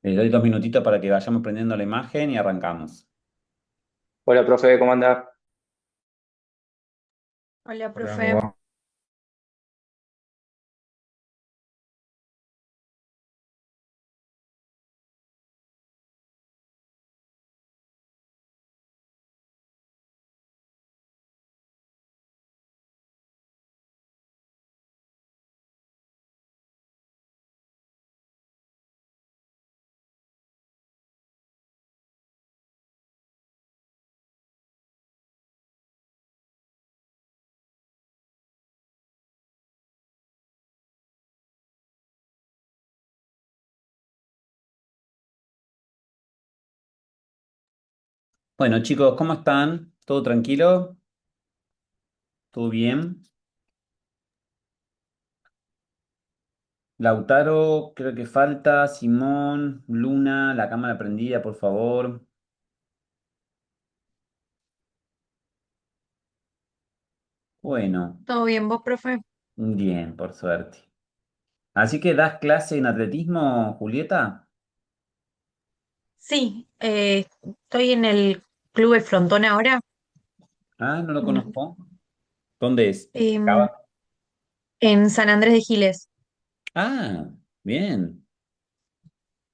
Les doy 2 minutitos para que vayamos prendiendo la imagen y arrancamos. Hola, profe, ¿cómo anda? Hola, Hola, ¿cómo profe. va? Bueno, chicos, ¿cómo están? ¿Todo tranquilo? ¿Todo bien? Lautaro, creo que falta. Simón, Luna, la cámara prendida, por favor. Bueno, ¿Todo bien, vos, profe? bien, por suerte. Así que das clase en atletismo, Julieta. Sí, estoy en el Club El Frontón ahora, Ah, no lo no, conozco. ¿Dónde es? em, Cava. en San Andrés de Giles. Ah, bien.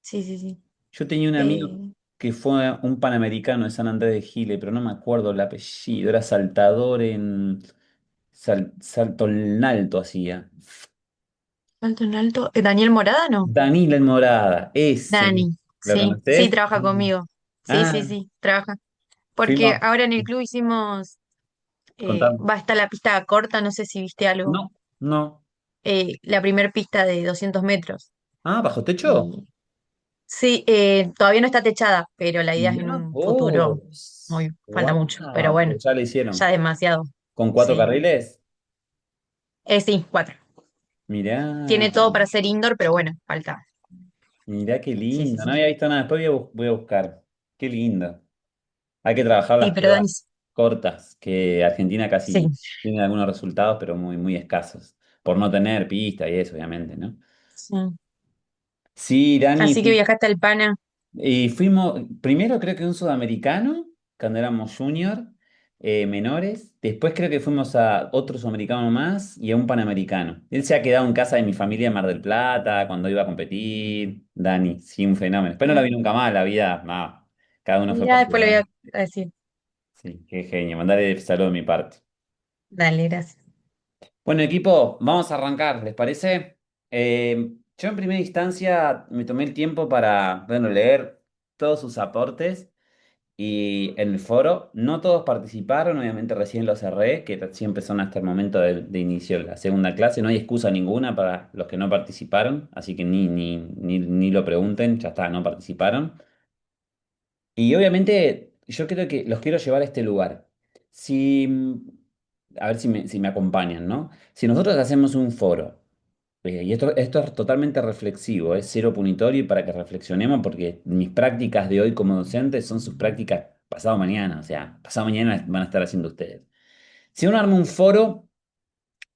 Sí, sí, sí. Yo tenía un amigo Eh, que fue un panamericano de San Andrés de Giles, pero no me acuerdo el apellido. Era saltador en salto en alto hacía. Alto en alto. ¿Daniel Morada, no? Danila en Morada, ese. Dani, ¿Lo sí, sí, conoces? trabaja conmigo. Sí, sí, Ah, sí, trabaja. Porque fuimos. ahora en el club hicimos, Contame. va a estar la pista corta, no sé si viste algo, No, no. la primer pista de 200 metros. Ah, ¿bajo techo? Y sí, todavía no está techada, pero la idea es en Mirá un futuro vos. muy, falta mucho, pero Wow, bueno, pero ya lo ya hicieron. demasiado. ¿Con cuatro Sí. carriles? Sí, cuatro. Mirá, Tiene todo para ser indoor, pero bueno, falta. mirá qué Sí, sí, lindo. No sí. había visto nada. Después voy a buscar. Qué lindo. Hay que trabajar Sí, las pero pruebas Dani, cortas, que Argentina sí, casi tiene algunos resultados, pero muy, muy escasos. Por no tener pista y eso, obviamente, ¿no? sí. Sí, Dani, Así que viajaste al Pana. y fuimos, primero creo que un sudamericano, cuando éramos junior, menores, después creo que fuimos a otro sudamericano más y a un panamericano. Él se ha quedado en casa de mi familia en Mar del Plata, cuando iba a competir, Dani, sí, un fenómeno. Después no la vi Mm. nunca más, la vida, no, cada uno fue Ya por su después le voy lado. a decir. Sí, qué genio, mandale saludo de mi parte. Dale, gracias. Bueno, equipo, vamos a arrancar, ¿les parece? Yo en primera instancia me tomé el tiempo para, bueno, leer todos sus aportes. Y en el foro, no todos participaron, obviamente recién los cerré, que siempre son hasta el momento de inicio de la segunda clase. No hay excusa ninguna para los que no participaron, así que ni lo pregunten, ya está, no participaron. Y obviamente yo creo que los quiero llevar a este lugar. Si, a ver si me acompañan, ¿no? Si nosotros hacemos un foro, y esto es totalmente reflexivo, es cero punitorio y para que reflexionemos, porque mis prácticas de hoy como docente son sus prácticas pasado mañana, o sea, pasado mañana van a estar haciendo ustedes. Si uno arma un foro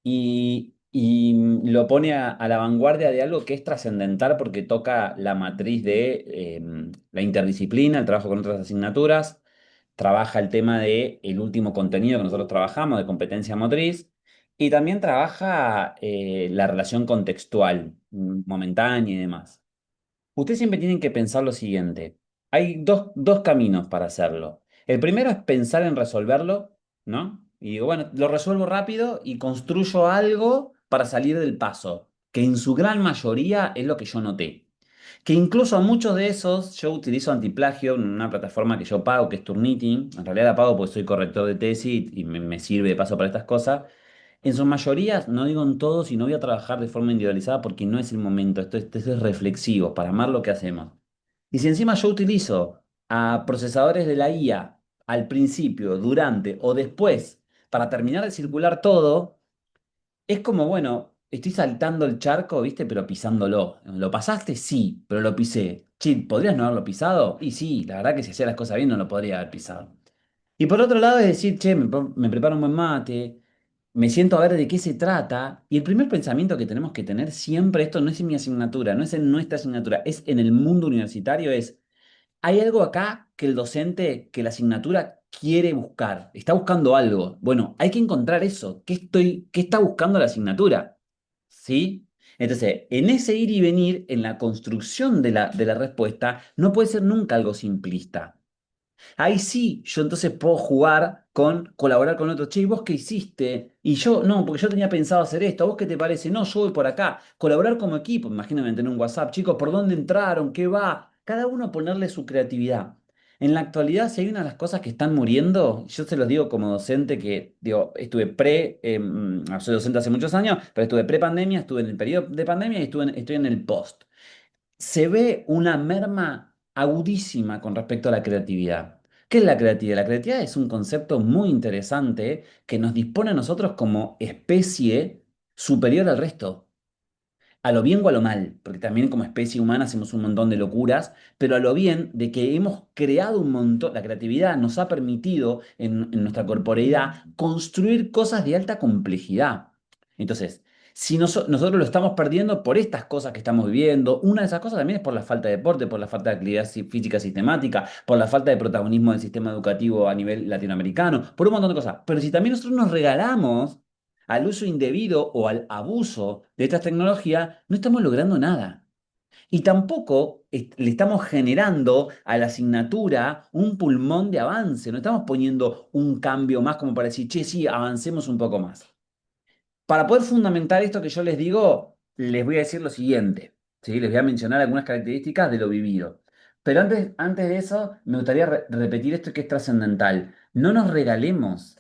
y lo pone a la vanguardia de algo que es trascendental porque toca la matriz de la interdisciplina, el trabajo con otras asignaturas, trabaja el tema de el último contenido que nosotros trabajamos, de competencia motriz, y también trabaja la relación contextual, momentánea y demás. Ustedes siempre tienen que pensar lo siguiente. Hay dos caminos para hacerlo. El primero es pensar en resolverlo, ¿no? Y digo, bueno, lo resuelvo rápido y construyo algo para salir del paso, que en su gran mayoría es lo que yo noté. Que incluso muchos de esos yo utilizo antiplagio en una plataforma que yo pago, que es Turnitin. En realidad la pago porque soy corrector de tesis y me sirve de paso para estas cosas. En sus mayorías, no digo en todos, y no voy a trabajar de forma individualizada porque no es el momento. Esto es reflexivo para amar lo que hacemos. Y si encima yo utilizo a procesadores de la IA al principio, durante o después para terminar de circular todo, es como, bueno, estoy saltando el charco, ¿viste? Pero pisándolo. ¿Lo pasaste? Sí, pero lo pisé. Che, ¿podrías no haberlo pisado? Y sí, la verdad que si hacía las cosas bien no lo podría haber pisado. Y por otro lado es decir, che, me preparo un buen mate, me siento a ver de qué se trata y el primer pensamiento que tenemos que tener siempre, esto no es en mi asignatura, no es en nuestra asignatura, es en el mundo universitario, es, hay algo acá que el docente, que la asignatura quiere buscar, está buscando algo. Bueno, hay que encontrar eso. ¿Qué está buscando la asignatura? ¿Sí? Entonces, en ese ir y venir, en la construcción de la respuesta, no puede ser nunca algo simplista. Ahí sí, yo entonces puedo jugar con colaborar con otro. Che, ¿y vos qué hiciste? Y yo, no, porque yo tenía pensado hacer esto. ¿A vos qué te parece? No, yo voy por acá. Colaborar como equipo. Imagínate tener un WhatsApp. Chicos, ¿por dónde entraron? ¿Qué va? Cada uno ponerle su creatividad. En la actualidad, si hay una de las cosas que están muriendo, yo se los digo como docente que, digo, estuve soy docente hace muchos años, pero estuve pre-pandemia, estuve en el periodo de pandemia y estoy en el post. Se ve una merma agudísima con respecto a la creatividad. ¿Qué es la creatividad? La creatividad es un concepto muy interesante que nos dispone a nosotros como especie superior al resto, a lo bien o a lo mal, porque también como especie humana hacemos un montón de locuras, pero a lo bien de que hemos creado un montón, la creatividad nos ha permitido en nuestra corporeidad construir cosas de alta complejidad. Entonces, si nosotros lo estamos perdiendo por estas cosas que estamos viviendo, una de esas cosas también es por la falta de deporte, por la falta de actividad física sistemática, por la falta de protagonismo del sistema educativo a nivel latinoamericano, por un montón de cosas. Pero si también nosotros nos regalamos al uso indebido o al abuso de estas tecnologías, no estamos logrando nada. Y tampoco le estamos generando a la asignatura un pulmón de avance, no estamos poniendo un cambio más como para decir, che, sí, avancemos un poco más. Para poder fundamentar esto que yo les digo, les voy a decir lo siguiente, ¿sí? Les voy a mencionar algunas características de lo vivido. Pero antes de eso, me gustaría repetir esto que es trascendental. No nos regalemos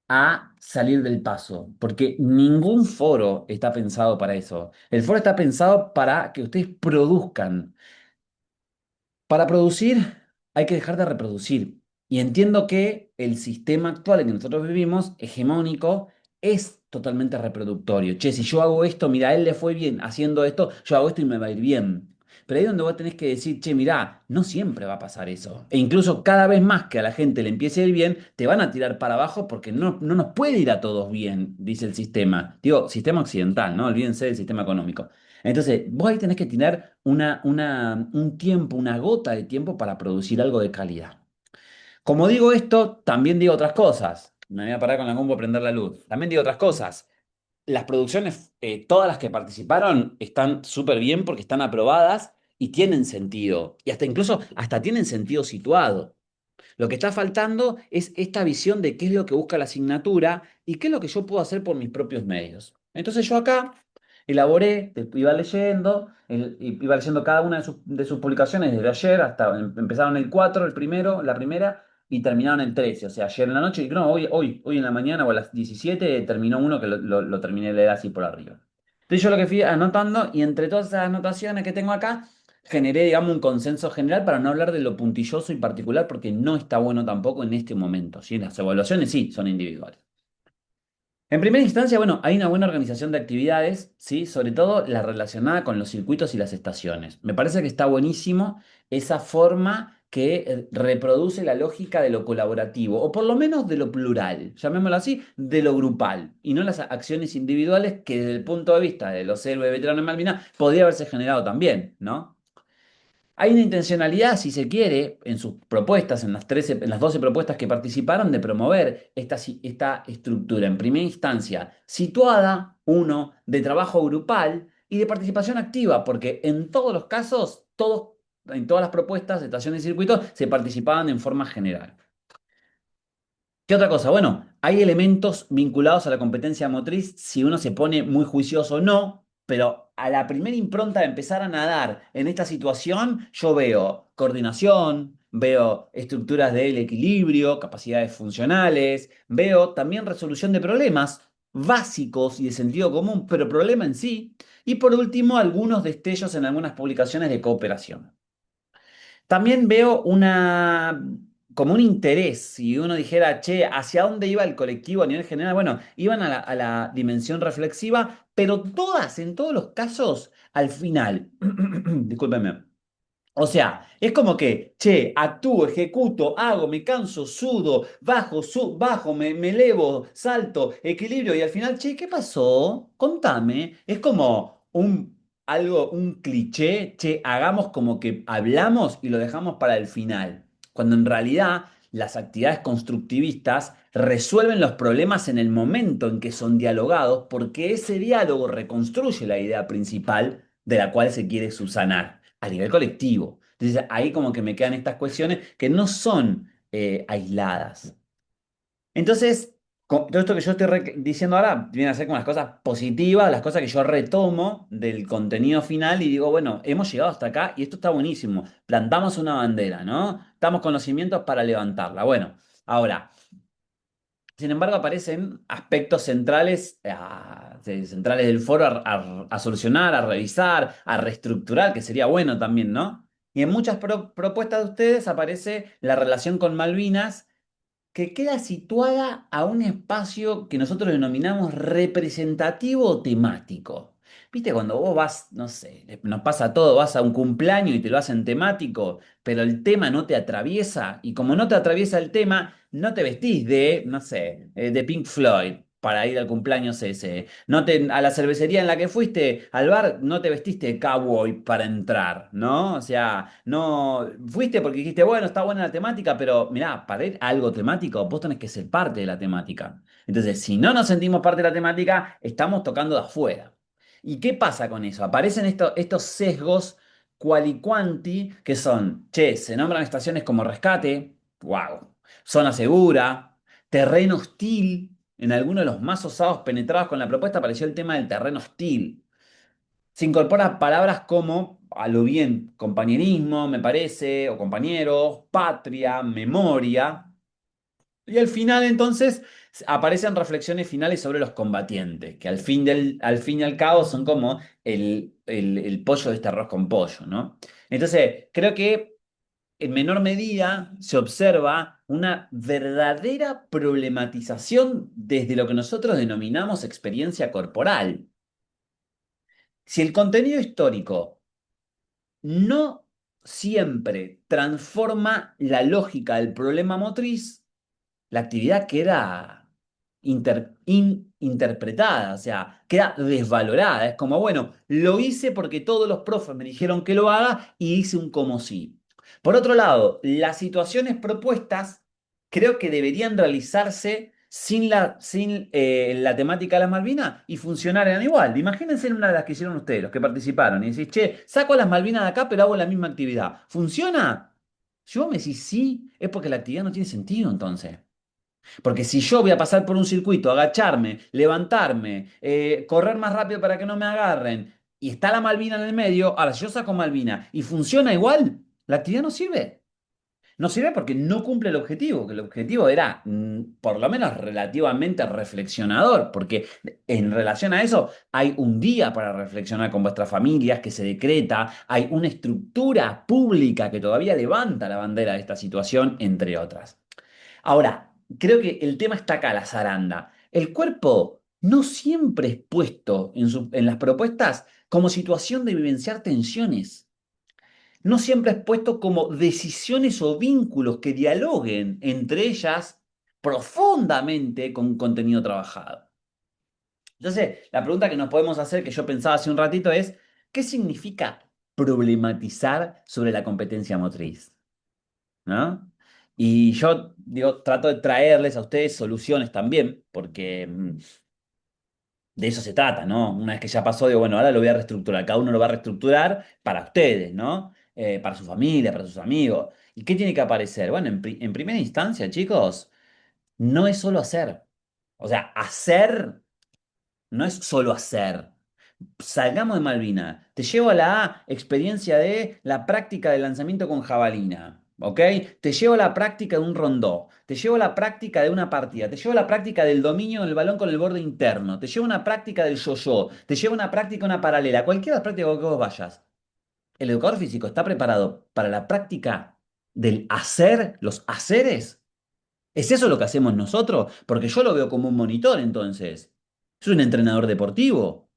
a salir del paso, porque ningún foro está pensado para eso. El foro está pensado para que ustedes produzcan. Para producir hay que dejar de reproducir. Y entiendo que el sistema actual en que nosotros vivimos, hegemónico, es totalmente reproductorio. Che, si yo hago esto, mira, a él le fue bien haciendo esto, yo hago esto y me va a ir bien. Pero ahí es donde vos tenés que decir, che, mirá, no siempre va a pasar eso. E incluso cada vez más que a la gente le empiece a ir bien, te van a tirar para abajo porque no nos puede ir a todos bien, dice el sistema. Digo, sistema occidental, ¿no? Olvídense del sistema económico. Entonces, vos ahí tenés que tener un tiempo, una gota de tiempo para producir algo de calidad. Como digo esto, también digo otras cosas. Me voy a parar con la compu a prender la luz. También digo otras cosas. Las producciones, todas las que participaron, están súper bien porque están aprobadas y tienen sentido. Y hasta incluso, hasta tienen sentido situado. Lo que está faltando es esta visión de qué es lo que busca la asignatura y qué es lo que yo puedo hacer por mis propios medios. Entonces yo acá elaboré, iba leyendo cada una de sus publicaciones desde ayer hasta, empezaron el 4 el primero, la primera, y terminaron el 13. O sea, ayer en la noche, y no, hoy en la mañana o a las 17 terminó uno que lo terminé de leer así por arriba. Entonces yo lo que fui anotando, y entre todas esas anotaciones que tengo acá, generé, digamos, un consenso general para no hablar de lo puntilloso y particular, porque no está bueno tampoco en este momento, ¿sí? Las evaluaciones sí son individuales. En primera instancia, bueno, hay una buena organización de actividades, ¿sí? Sobre todo la relacionada con los circuitos y las estaciones. Me parece que está buenísimo esa forma que reproduce la lógica de lo colaborativo, o por lo menos de lo plural, llamémoslo así, de lo grupal, y no las acciones individuales que desde el punto de vista de los héroes veteranos de Malvinas podría haberse generado también, ¿no? Hay una intencionalidad, si se quiere, en sus propuestas, en las 12 propuestas que participaron, de promover esta estructura, en primera instancia, situada, uno, de trabajo grupal y de participación activa, porque en todos los casos, en todas las propuestas, estaciones y circuitos, se participaban en forma general. ¿Qué otra cosa? Bueno, hay elementos vinculados a la competencia motriz, si uno se pone muy juicioso o no, pero a la primera impronta de empezar a nadar en esta situación, yo veo coordinación, veo estructuras del equilibrio, capacidades funcionales, veo también resolución de problemas básicos y de sentido común, pero problema en sí, y por último, algunos destellos en algunas publicaciones de cooperación. También veo como un interés, si uno dijera, che, ¿hacia dónde iba el colectivo a nivel general? Bueno, iban a la dimensión reflexiva, pero en todos los casos, al final, discúlpenme, O sea, es como que, che, actúo, ejecuto, hago, me canso, sudo, bajo, bajo, me elevo, salto, equilibrio y al final, che, ¿qué pasó? Contame. Es como un cliché, che, hagamos como que hablamos y lo dejamos para el final. Cuando en realidad las actividades constructivistas resuelven los problemas en el momento en que son dialogados porque ese diálogo reconstruye la idea principal de la cual se quiere subsanar a nivel colectivo. Entonces ahí como que me quedan estas cuestiones que no son aisladas. Entonces, todo esto que yo estoy diciendo ahora viene a ser como las cosas positivas, las cosas que yo retomo del contenido final y digo, bueno, hemos llegado hasta acá y esto está buenísimo. Plantamos una bandera, ¿no? Damos conocimientos para levantarla. Bueno, ahora, sin embargo, aparecen aspectos centrales, centrales del foro a solucionar, a revisar, a reestructurar, que sería bueno también, ¿no? Y en muchas propuestas de ustedes aparece la relación con Malvinas que queda situada a un espacio que nosotros denominamos representativo o temático. ¿Viste cuando vos vas, no sé, nos pasa todo, vas a un cumpleaños y te lo hacen temático, pero el tema no te atraviesa? Y como no te atraviesa el tema, no te vestís de, no sé, de Pink Floyd para ir al cumpleaños ese. No te, a la cervecería en la que fuiste, al bar, no te vestiste de cowboy para entrar, ¿no? O sea, no fuiste porque dijiste, bueno, está buena la temática, pero mirá, para ir a algo temático, vos tenés que ser parte de la temática. Entonces, si no nos sentimos parte de la temática, estamos tocando de afuera. ¿Y qué pasa con eso? Aparecen estos sesgos quali quanti que son, che, se nombran estaciones como rescate, wow, zona segura, terreno hostil. En alguno de los más osados penetrados con la propuesta apareció el tema del terreno hostil. Se incorporan palabras como, a lo bien, compañerismo, me parece, o compañeros, patria, memoria. Y al final, entonces, aparecen reflexiones finales sobre los combatientes, que al fin y al cabo son como el pollo de este arroz con pollo, ¿no? Entonces, creo que en menor medida se observa una verdadera problematización desde lo que nosotros denominamos experiencia corporal. Si el contenido histórico no siempre transforma la lógica del problema motriz, la actividad queda interpretada, o sea, queda desvalorada. Es como, bueno, lo hice porque todos los profes me dijeron que lo haga y hice un como sí. Por otro lado, las situaciones propuestas creo que deberían realizarse sin la temática de las Malvinas y funcionaran igual. Imagínense una de las que hicieron ustedes, los que participaron, y decís, che, saco las Malvinas de acá, pero hago la misma actividad. ¿Funciona? Si vos me decís sí, es porque la actividad no tiene sentido entonces. Porque si yo voy a pasar por un circuito, agacharme, levantarme, correr más rápido para que no me agarren, y está la Malvina en el medio, ahora si yo saco Malvina y funciona igual, la actividad no sirve. No sirve porque no cumple el objetivo, que el objetivo era por lo menos relativamente reflexionador, porque en relación a eso hay un día para reflexionar con vuestras familias que se decreta, hay una estructura pública que todavía levanta la bandera de esta situación, entre otras. Ahora, creo que el tema está acá, la zaranda. El cuerpo no siempre es puesto en las propuestas como situación de vivenciar tensiones. No siempre es puesto como decisiones o vínculos que dialoguen entre ellas profundamente con contenido trabajado. Entonces, la pregunta que nos podemos hacer, que yo pensaba hace un ratito, es, ¿qué significa problematizar sobre la competencia motriz? ¿No? Y yo digo, trato de traerles a ustedes soluciones también, porque de eso se trata, ¿no? Una vez que ya pasó, digo, bueno, ahora lo voy a reestructurar, cada uno lo va a reestructurar para ustedes, ¿no? Para su familia, para sus amigos. ¿Y qué tiene que aparecer? Bueno, en primera instancia, chicos, no es solo hacer. O sea, hacer no es solo hacer. Salgamos de Malvina. Te llevo a la experiencia de la práctica de lanzamiento con jabalina. ¿Ok? Te llevo a la práctica de un rondó. Te llevo a la práctica de una partida. Te llevo a la práctica del dominio del balón con el borde interno. Te llevo a una práctica del yo-yo. Te llevo a una práctica, una paralela. Cualquiera de las prácticas que vos vayas. ¿El educador físico está preparado para la práctica del hacer, los haceres? ¿Es eso lo que hacemos nosotros? Porque yo lo veo como un monitor entonces. Es un entrenador deportivo.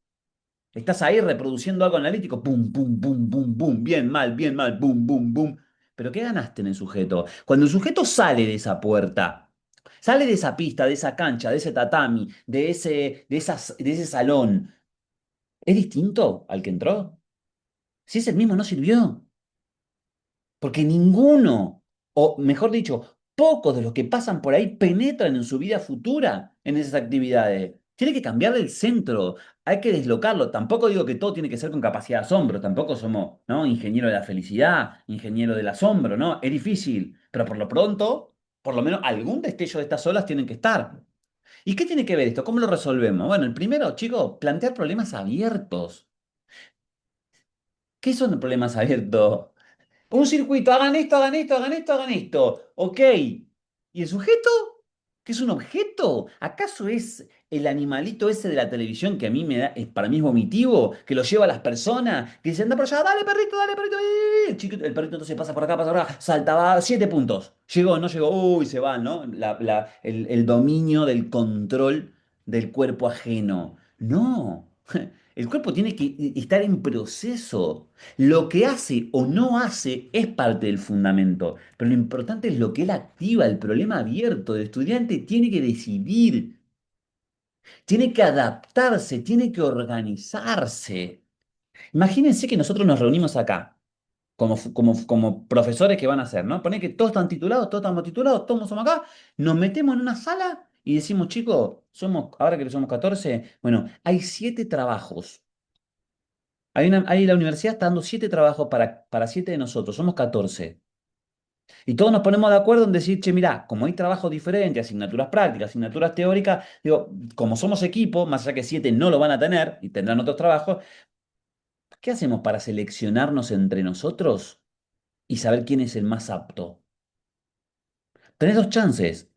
Estás ahí reproduciendo algo analítico, pum, pum, pum, pum, pum, bien, mal, pum, pum, pum. Pero ¿qué ganaste en el sujeto? Cuando el sujeto sale de esa puerta, sale de esa pista, de esa cancha, de ese tatami, de ese salón, ¿es distinto al que entró? Si es el mismo, no sirvió. Porque ninguno, o mejor dicho, pocos de los que pasan por ahí penetran en su vida futura en esas actividades. Tiene que cambiar el centro, hay que deslocarlo. Tampoco digo que todo tiene que ser con capacidad de asombro, tampoco somos, ¿no? Ingeniero de la felicidad, ingeniero del asombro, ¿no? Es difícil, pero por lo pronto, por lo menos algún destello de estas olas tienen que estar. ¿Y qué tiene que ver esto? ¿Cómo lo resolvemos? Bueno, el primero, chicos, plantear problemas abiertos. ¿Qué son problemas abiertos? Un circuito, hagan esto, hagan esto, hagan esto, hagan esto. Ok. ¿Y el sujeto? ¿Qué es un objeto? ¿Acaso es el animalito ese de la televisión que a mí me da, para mí es vomitivo, que lo lleva a las personas, que dicen, anda por allá, dale perrito, el perrito entonces pasa por acá, salta, va, 7 puntos. Llegó, no llegó, uy, se va, ¿no? El dominio del control del cuerpo ajeno. No. El cuerpo tiene que estar en proceso. Lo que hace o no hace es parte del fundamento, pero lo importante es lo que él activa, el problema abierto. El estudiante tiene que decidir, tiene que adaptarse, tiene que organizarse. Imagínense que nosotros nos reunimos acá, como profesores que van a hacer, ¿no? Poner que todos estamos titulados, todos somos acá, nos metemos en una sala y decimos, chicos, ahora que somos 14, bueno, hay 7 trabajos. Ahí la universidad está dando 7 trabajos para 7 de nosotros, somos 14. Y todos nos ponemos de acuerdo en decir, che, mirá, como hay trabajos diferentes, asignaturas prácticas, asignaturas teóricas, digo, como somos equipo, más allá que 7 no lo van a tener y tendrán otros trabajos, ¿qué hacemos para seleccionarnos entre nosotros y saber quién es el más apto? Tenés 2 chances.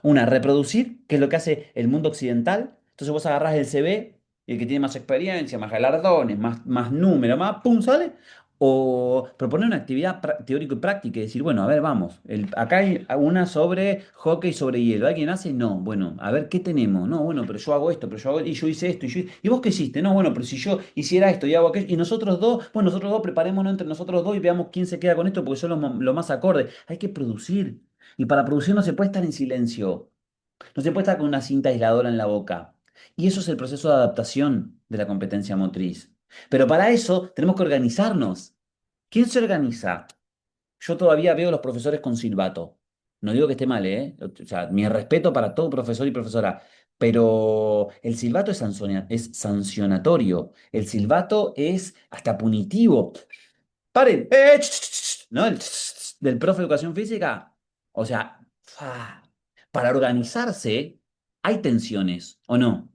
Una, reproducir, que es lo que hace el mundo occidental. Entonces vos agarrás el CV y el que tiene más experiencia, más galardones, más número, más, pum, sale. O proponer una actividad teórico y práctica y decir, bueno, a ver, vamos. Acá hay una sobre hockey sobre hielo. ¿Alguien hace? No. Bueno, a ver, ¿qué tenemos? No, bueno, pero yo hago esto, pero yo hago, y yo hice esto, ¿y vos qué hiciste? No, bueno, pero si yo hiciera esto y hago aquello, y nosotros dos, bueno, nosotros dos preparémonos entre nosotros dos y veamos quién se queda con esto porque son lo más acorde. Hay que producir. Y para producir no se puede estar en silencio, no se puede estar con una cinta aisladora en la boca. Y eso es el proceso de adaptación de la competencia motriz. Pero para eso tenemos que organizarnos. ¿Quién se organiza? Yo todavía veo a los profesores con silbato. No digo que esté mal, ¿eh? O sea, mi respeto para todo profesor y profesora. Pero el silbato es sancionatorio. El silbato es hasta punitivo. ¡Paren! ¿No? Del profe de educación física. O sea, para organizarse hay tensiones, ¿o no?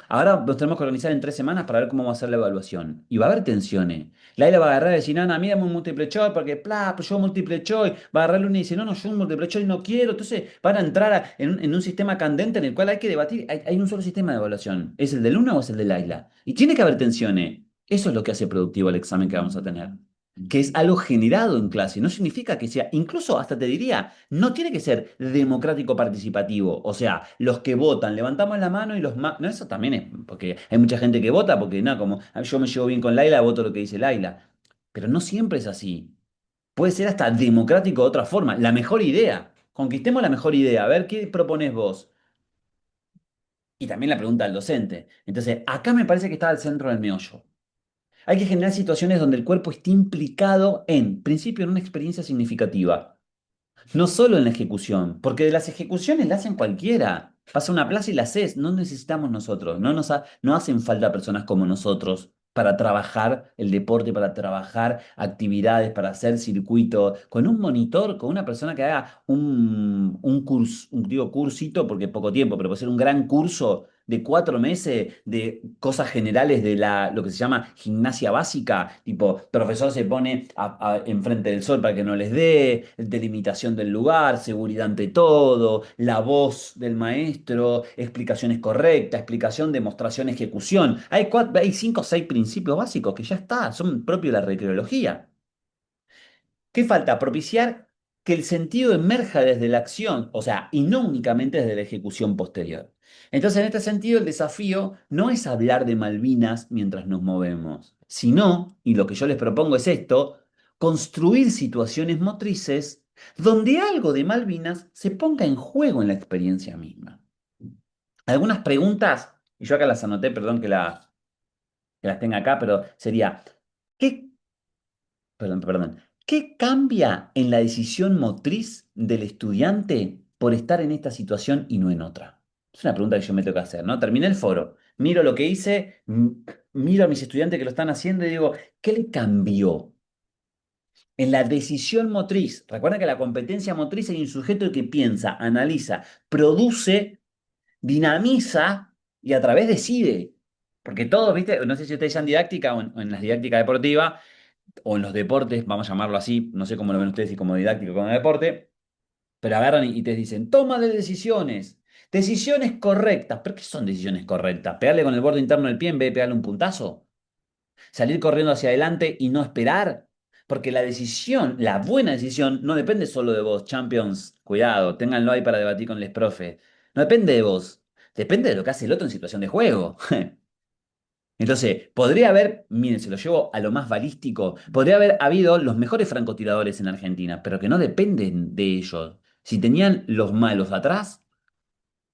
Ahora nos tenemos que organizar en 3 semanas para ver cómo va a ser la evaluación. Y va a haber tensiones. Laila va a agarrar y decir, no, no, mírame un múltiple choice, porque, pues yo múltiple choice. Va a agarrar el uno y dice, no, no, yo un múltiple choice no quiero. Entonces van a entrar en un sistema candente en el cual hay que debatir. Hay un solo sistema de evaluación. ¿Es el de Luna o es el de Laila? Y tiene que haber tensiones. Eso es lo que hace productivo el examen que vamos a tener, que es algo generado en clase. No significa que sea, incluso hasta te diría, no tiene que ser democrático participativo. O sea, los que votan, levantamos la mano y los más... No, eso también es, porque hay mucha gente que vota, porque no, como yo me llevo bien con Laila, voto lo que dice Laila. Pero no siempre es así. Puede ser hasta democrático de otra forma. La mejor idea. Conquistemos la mejor idea. A ver, ¿qué proponés vos? Y también la pregunta al docente. Entonces, acá me parece que está al centro del meollo. Hay que generar situaciones donde el cuerpo esté implicado en principio, en una experiencia significativa. No solo en la ejecución, porque de las ejecuciones la hacen cualquiera. Pasa una plaza y la haces. No necesitamos nosotros. No hacen falta personas como nosotros para trabajar el deporte, para trabajar actividades, para hacer circuito. Con un monitor, con una persona que haga un curso, digo cursito porque poco tiempo, pero puede ser un gran curso de 4 meses de cosas generales de lo que se llama gimnasia básica, tipo, profesor se pone enfrente del sol para que no les dé, delimitación del lugar, seguridad ante todo, la voz del maestro, explicaciones correctas, explicación, demostración, ejecución. Hay 5 o 6 principios básicos que ya está, son propios de la recreología. ¿Qué falta? Propiciar. que el sentido emerja desde la acción, o sea, y no únicamente desde la ejecución posterior. Entonces, en este sentido, el desafío no es hablar de Malvinas mientras nos movemos, sino, y lo que yo les propongo es esto, construir situaciones motrices donde algo de Malvinas se ponga en juego en la experiencia misma. Algunas preguntas, y yo acá las anoté, perdón que las tenga acá, pero sería, ¿qué perdón. ¿Qué cambia en la decisión motriz del estudiante por estar en esta situación y no en otra? Es una pregunta que yo me tengo que hacer, ¿no? Terminé el foro, miro lo que hice, miro a mis estudiantes que lo están haciendo y digo, ¿qué le cambió? En la decisión motriz, recuerda que la competencia motriz hay un sujeto que piensa, analiza, produce, dinamiza y a través decide. Porque todos, ¿viste? No sé si ustedes ya en didáctica o en la didáctica deportiva, o en los deportes, vamos a llamarlo así, no sé cómo lo ven ustedes, si como didáctico o como deporte, pero agarran y te dicen, toma de decisiones, decisiones correctas. ¿Pero qué son decisiones correctas? ¿Pegarle con el borde interno del pie en vez de pegarle un puntazo? ¿Salir corriendo hacia adelante y no esperar? Porque la decisión, la buena decisión, no depende solo de vos, champions. Cuidado, ténganlo ahí para debatir con les profe. No depende de vos, depende de lo que hace el otro en situación de juego. Entonces, podría haber, miren, se lo llevo a lo más balístico, podría haber habido los mejores francotiradores en Argentina, pero que no dependen de ellos. Si tenían los malos atrás,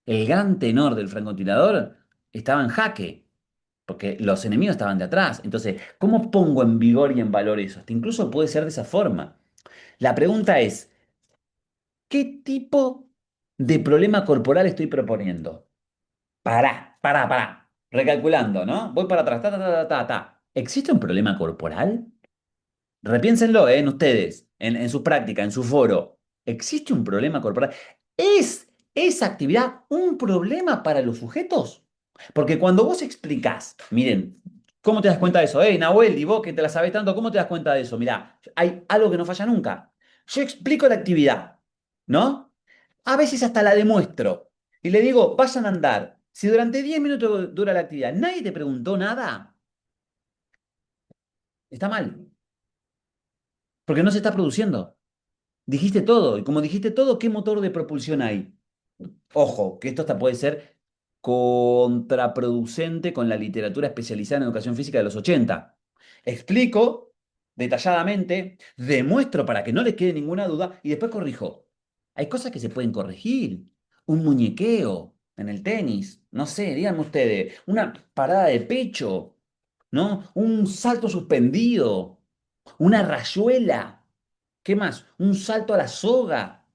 el gran tenor del francotirador estaba en jaque, porque los enemigos estaban de atrás. Entonces, ¿cómo pongo en vigor y en valor eso? Hasta incluso puede ser de esa forma. La pregunta es, ¿qué tipo de problema corporal estoy proponiendo? Pará. Recalculando, ¿no? Voy para atrás, ta. ¿Existe un problema corporal? Repiénsenlo, en ustedes, en su práctica, en su foro. ¿Existe un problema corporal? ¿Es esa actividad un problema para los sujetos? Porque cuando vos explicás, miren, ¿cómo te das cuenta de eso? Nahuel, y vos que te la sabés tanto, ¿cómo te das cuenta de eso? Mirá, hay algo que no falla nunca. Yo explico la actividad, ¿no? A veces hasta la demuestro. Y le digo, vayan a andar. Si durante 10 minutos dura la actividad, nadie te preguntó nada, está mal, porque no se está produciendo. Dijiste todo, y como dijiste todo, ¿qué motor de propulsión hay? Ojo, que esto hasta puede ser contraproducente con la literatura especializada en educación física de los 80. Explico detalladamente, demuestro para que no les quede ninguna duda y después corrijo. Hay cosas que se pueden corregir. Un muñequeo en el tenis, no sé, díganme ustedes, una parada de pecho, ¿no? Un salto suspendido, una rayuela. ¿Qué más? Un salto a la soga,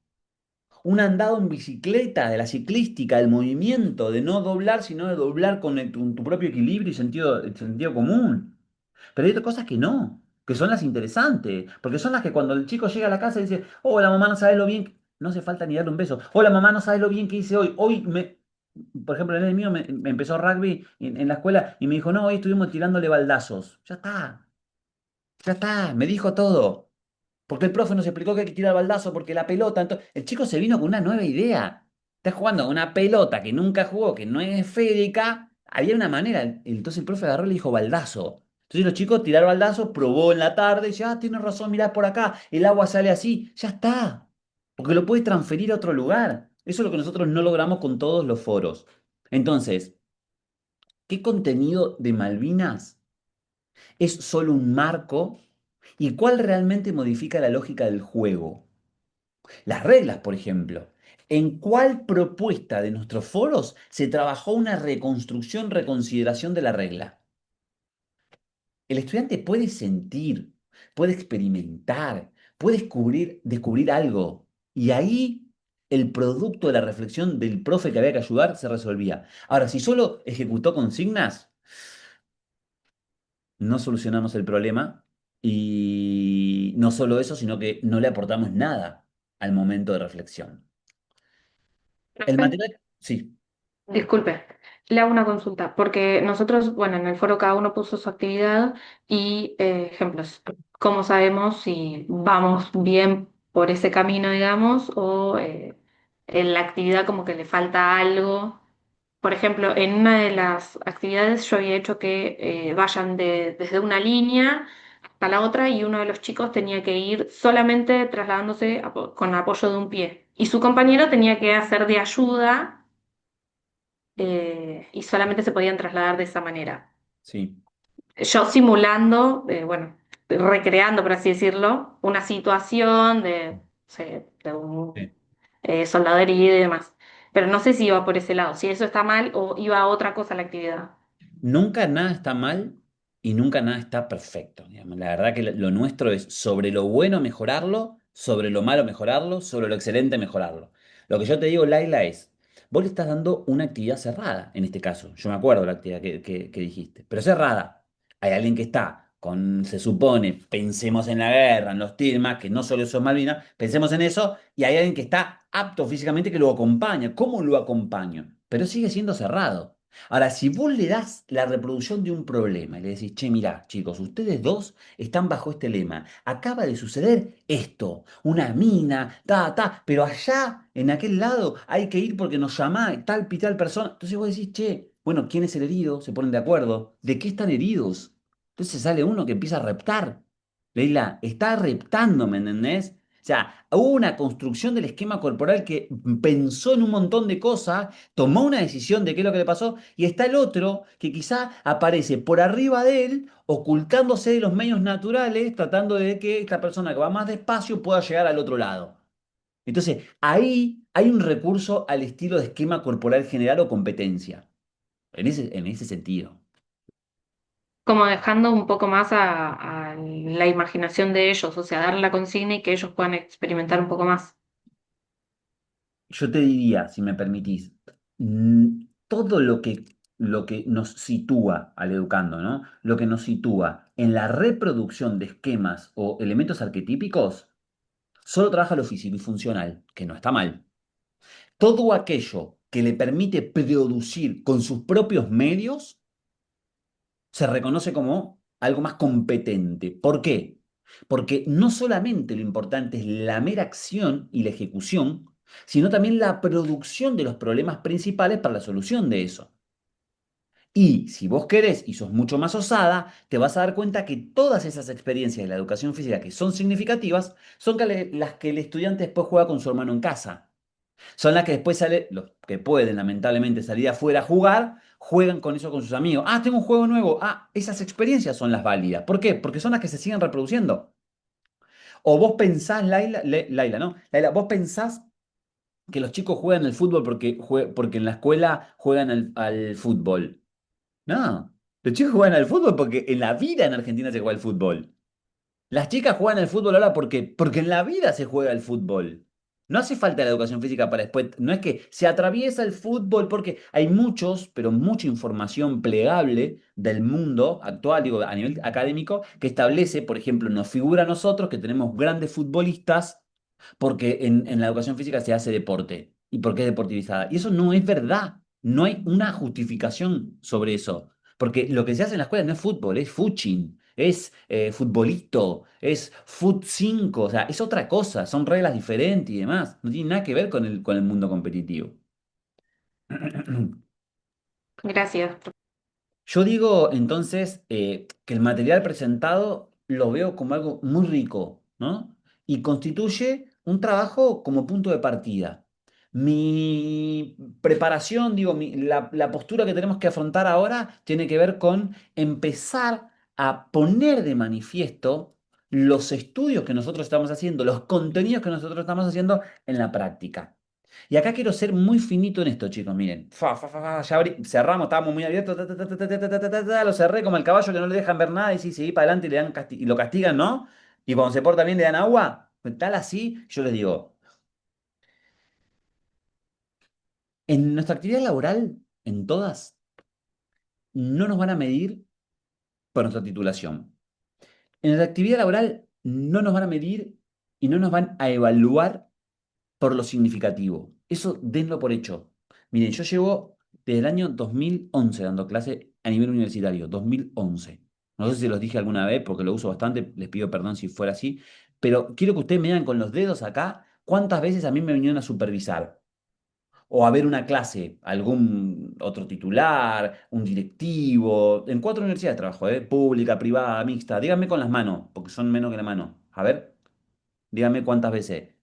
un andado en bicicleta, de la ciclística, del movimiento, de no doblar, sino de doblar con tu propio equilibrio y sentido común. Pero hay otras cosas que no, que son las interesantes, porque son las que cuando el chico llega a la casa y dice, hola mamá, no sabes lo bien, no hace falta ni darle un beso, hola mamá, no sabes lo bien que hice hoy, por ejemplo, el nene mío me empezó rugby en la escuela y me dijo, no, hoy estuvimos tirándole baldazos, ya está, me dijo todo. Porque el profe nos explicó que hay que tirar baldazo porque la pelota. El chico se vino con una nueva idea. Está jugando a una pelota que nunca jugó, que no es esférica. Había una manera. Entonces el profe agarró y le dijo baldazo. Entonces los chicos tiraron baldazo, probó en la tarde y dice, ah, tienes razón, mirá por acá, el agua sale así. Ya está. Porque lo puedes transferir a otro lugar. Eso es lo que nosotros no logramos con todos los foros. Entonces, ¿qué contenido de Malvinas es solo un marco y cuál realmente modifica la lógica del juego? Las reglas, por ejemplo. ¿En cuál propuesta de nuestros foros se trabajó una reconstrucción, reconsideración de la regla? El estudiante puede sentir, puede experimentar, puede descubrir algo. Y ahí el producto de la reflexión del profe que había que ayudar se resolvía. Ahora, si solo ejecutó consignas, no solucionamos el problema y no solo eso, sino que no le aportamos nada al momento de reflexión. El Profe, material, sí. disculpe, le hago una consulta, porque nosotros, bueno, en el foro cada uno puso su actividad y ejemplos. ¿Cómo sabemos si vamos bien por ese camino, digamos, o en la actividad como que le falta algo? Por ejemplo, en una de las actividades yo había hecho que vayan desde una línea hasta la otra y uno de los chicos tenía que ir solamente trasladándose con apoyo de un pie. Y su compañero tenía que hacer de ayuda y solamente se podían trasladar de esa manera. Sí, Yo simulando, bueno, recreando, por así decirlo, una situación de, no sé, de un sí. soldado herido y demás. Pero no sé si iba por ese lado, si eso está mal o iba a otra cosa la actividad. Nunca nada está mal y nunca nada está perfecto, digamos. La verdad que lo nuestro es sobre lo bueno mejorarlo, sobre lo malo mejorarlo, sobre lo excelente mejorarlo. Lo que yo te digo, Laila, es, vos le estás dando una actividad cerrada, en este caso. Yo me acuerdo de la actividad que dijiste, pero cerrada. Hay alguien que está con, se supone, pensemos en la guerra, en los tilmas, que no solo eso es Malvinas, pensemos en eso, y hay alguien que está apto físicamente que lo acompaña. ¿Cómo lo acompaño? Pero sigue siendo cerrado. Ahora, si vos le das la reproducción de un problema y le decís, che, mirá, chicos, ustedes dos están bajo este lema, acaba de suceder esto, una mina, pero allá, en aquel lado, hay que ir porque nos llama tal y tal persona. Entonces vos decís, che, bueno, ¿quién es el herido? Se ponen de acuerdo. ¿De qué están heridos? Entonces sale uno que empieza a reptar. Leila, está reptando, ¿me entendés? O sea, hubo una construcción del esquema corporal que pensó en un montón de cosas, tomó una decisión de qué es lo que le pasó, y está el otro que quizá aparece por arriba de él, ocultándose de los medios naturales, tratando de que esta persona que va más despacio pueda llegar al otro lado. Entonces, ahí hay un recurso al estilo de esquema corporal general o competencia, en ese sentido. Como dejando un poco más a la imaginación de ellos, o sea, darle la consigna y que ellos puedan experimentar un poco más. Yo te diría, si me permitís, todo lo que nos sitúa al educando, ¿no? Lo que nos sitúa en la reproducción de esquemas o elementos arquetípicos, solo trabaja lo físico y funcional, que no está mal. Todo aquello que le permite producir con sus propios medios se reconoce como algo más competente. ¿Por qué? Porque no solamente lo importante es la mera acción y la ejecución, sino también la producción de los problemas principales para la solución de eso. Y si vos querés y sos mucho más osada, te vas a dar cuenta que todas esas experiencias de la educación física que son significativas son las que el estudiante después juega con su hermano en casa. Son las que después sale, los que pueden lamentablemente salir afuera a jugar, juegan con eso con sus amigos. Ah, tengo un juego nuevo. Ah, esas experiencias son las válidas. ¿Por qué? Porque son las que se siguen reproduciendo. O vos pensás, Laila, Laila, ¿no? Laila, vos pensás que los chicos juegan al fútbol porque en la escuela juegan al fútbol. No, los chicos juegan al fútbol porque en la vida en Argentina se juega al fútbol. Las chicas juegan al fútbol ahora porque en la vida se juega el fútbol. No hace falta la educación física para después. No es que se atraviesa el fútbol porque hay muchos, pero mucha información plegable del mundo actual, digo, a nivel académico, que establece, por ejemplo, nos figura a nosotros que tenemos grandes futbolistas porque en la educación física se hace deporte y porque es deportivizada. Y eso no es verdad. No hay una justificación sobre eso. Porque lo que se hace en la escuela no es fútbol, es futsing, es futbolito, es fut 5, o sea, es otra cosa, son reglas diferentes y demás. No tiene nada que ver con el mundo competitivo. Gracias. Yo digo entonces que el material presentado lo veo como algo muy rico, ¿no? Y constituye un trabajo como punto de partida. Mi preparación, digo, la postura que tenemos que afrontar ahora tiene que ver con empezar a poner de manifiesto los estudios que nosotros estamos haciendo, los contenidos que nosotros estamos haciendo en la práctica. Y acá quiero ser muy finito en esto, chicos. Miren, ya cerramos, estábamos muy abiertos, lo cerré como el caballo que no le dejan ver nada y sí, seguí para adelante y, y lo castigan, ¿no? Y cuando se porta bien le dan agua. Tal así, yo les digo, en nuestra actividad laboral, en todas, no nos van a medir por nuestra titulación. En nuestra actividad laboral no nos van a medir y no nos van a evaluar por lo significativo. Eso denlo por hecho. Miren, yo llevo desde el año 2011 dando clase a nivel universitario, 2011. No sé si se los dije alguna vez porque lo uso bastante, les pido perdón si fuera así, pero quiero que ustedes me digan con los dedos acá cuántas veces a mí me vinieron a supervisar. o a ver una clase, algún otro titular, un directivo. En 4 universidades trabajo, ¿eh? Pública, privada, mixta. Díganme con las manos, porque son menos que la mano. A ver, díganme cuántas veces.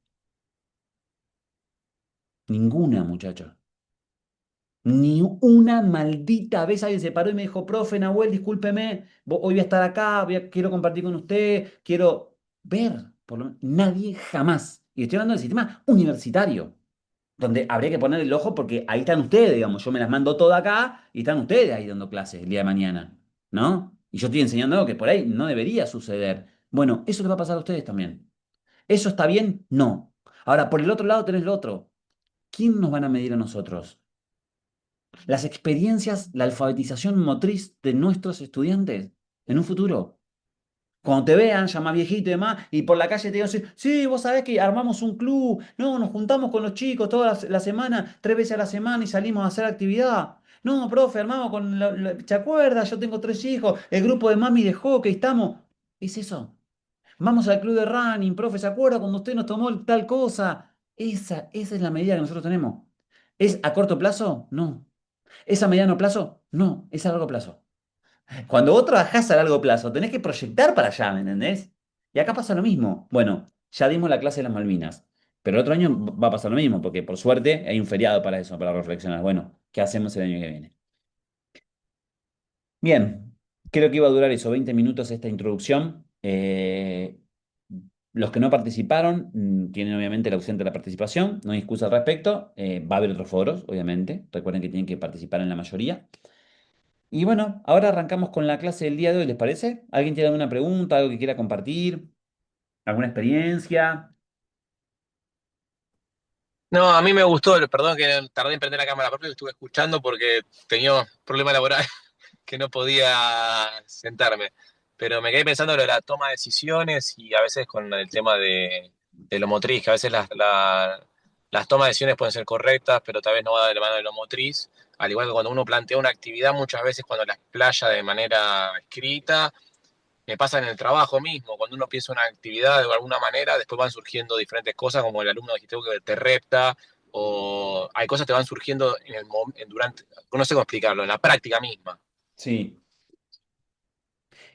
Ninguna, muchacho. Ni una maldita vez alguien se paró y me dijo, profe Nahuel, discúlpeme, hoy voy a estar acá, quiero compartir con usted, quiero ver, por lo menos, nadie jamás. Y estoy hablando del sistema universitario, donde habría que poner el ojo porque ahí están ustedes, digamos, yo me las mando todas acá y están ustedes ahí dando clases el día de mañana, ¿no? Y yo estoy enseñando algo que por ahí no debería suceder. Bueno, eso les va a pasar a ustedes también. ¿Eso está bien? No. Ahora, por el otro lado tenés lo otro. ¿Quién nos van a medir a nosotros? Las experiencias, la alfabetización motriz de nuestros estudiantes en un futuro. Cuando te vean, ya más viejito y demás, y por la calle te digan, sí, sí, vos sabés que armamos un club, no, nos juntamos con los chicos toda la semana, 3 veces a la semana y salimos a hacer actividad. No, profe, armamos con, ¿se acuerda? Yo tengo 3 hijos, el grupo de mami de hockey, estamos. Es eso. Vamos al club de running, profe, ¿se acuerda cuando usted nos tomó tal cosa? Esa es la medida que nosotros tenemos. ¿Es a corto plazo? No. ¿Es a mediano plazo? No, es a largo plazo. Cuando vos trabajás a largo plazo, tenés que proyectar para allá, ¿me entendés? Y acá pasa lo mismo. Bueno, ya dimos la clase de las Malvinas, pero el otro año va a pasar lo mismo, porque por suerte hay un feriado para eso, para reflexionar. Bueno, ¿qué hacemos el año que viene? Bien, creo que iba a durar eso, 20 minutos esta introducción. Los que no participaron tienen obviamente la opción de la participación, no hay excusa al respecto. Va a haber otros foros, obviamente. Recuerden que tienen que participar en la mayoría. Y bueno, ahora arrancamos con la clase del día de hoy, ¿les parece? ¿Alguien tiene alguna pregunta, algo que quiera compartir? ¿Alguna experiencia? No, a mí me gustó, perdón que tardé en prender la cámara, porque estuve escuchando porque tenía un problema laboral que no podía sentarme. Pero me quedé pensando en lo de la toma de decisiones y a veces con el tema de lo motriz, que a veces las tomas de decisiones pueden ser correctas, pero tal vez no va de la mano de lo motriz. Al igual que cuando uno plantea una actividad, muchas veces cuando la explaya de manera escrita, me pasa en el trabajo mismo, cuando uno piensa una actividad de alguna manera, después van surgiendo diferentes cosas, como el alumno dijiste que te repta, o hay cosas que te van surgiendo durante, no sé cómo explicarlo, en la práctica misma. Sí.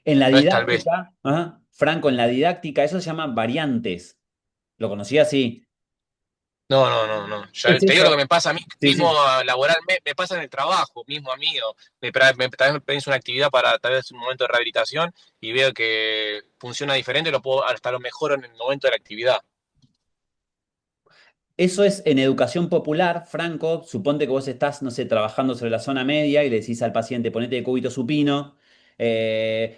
En la Entonces, tal vez, didáctica, ajá, Franco, en la didáctica, eso se llama variantes. ¿Lo conocía así? no. Es Te digo lo que eso. me pasa a mí Sí, mismo sí. laboralmente, me pasa en el trabajo mismo a mí, o tal vez me pienso una actividad para tal vez un momento de rehabilitación y veo que funciona diferente, lo puedo hasta lo mejor en el momento de la actividad. Eso es en educación popular, Franco. Suponte que vos estás, no sé, trabajando sobre la zona media y le decís al paciente, ponete de cúbito supino,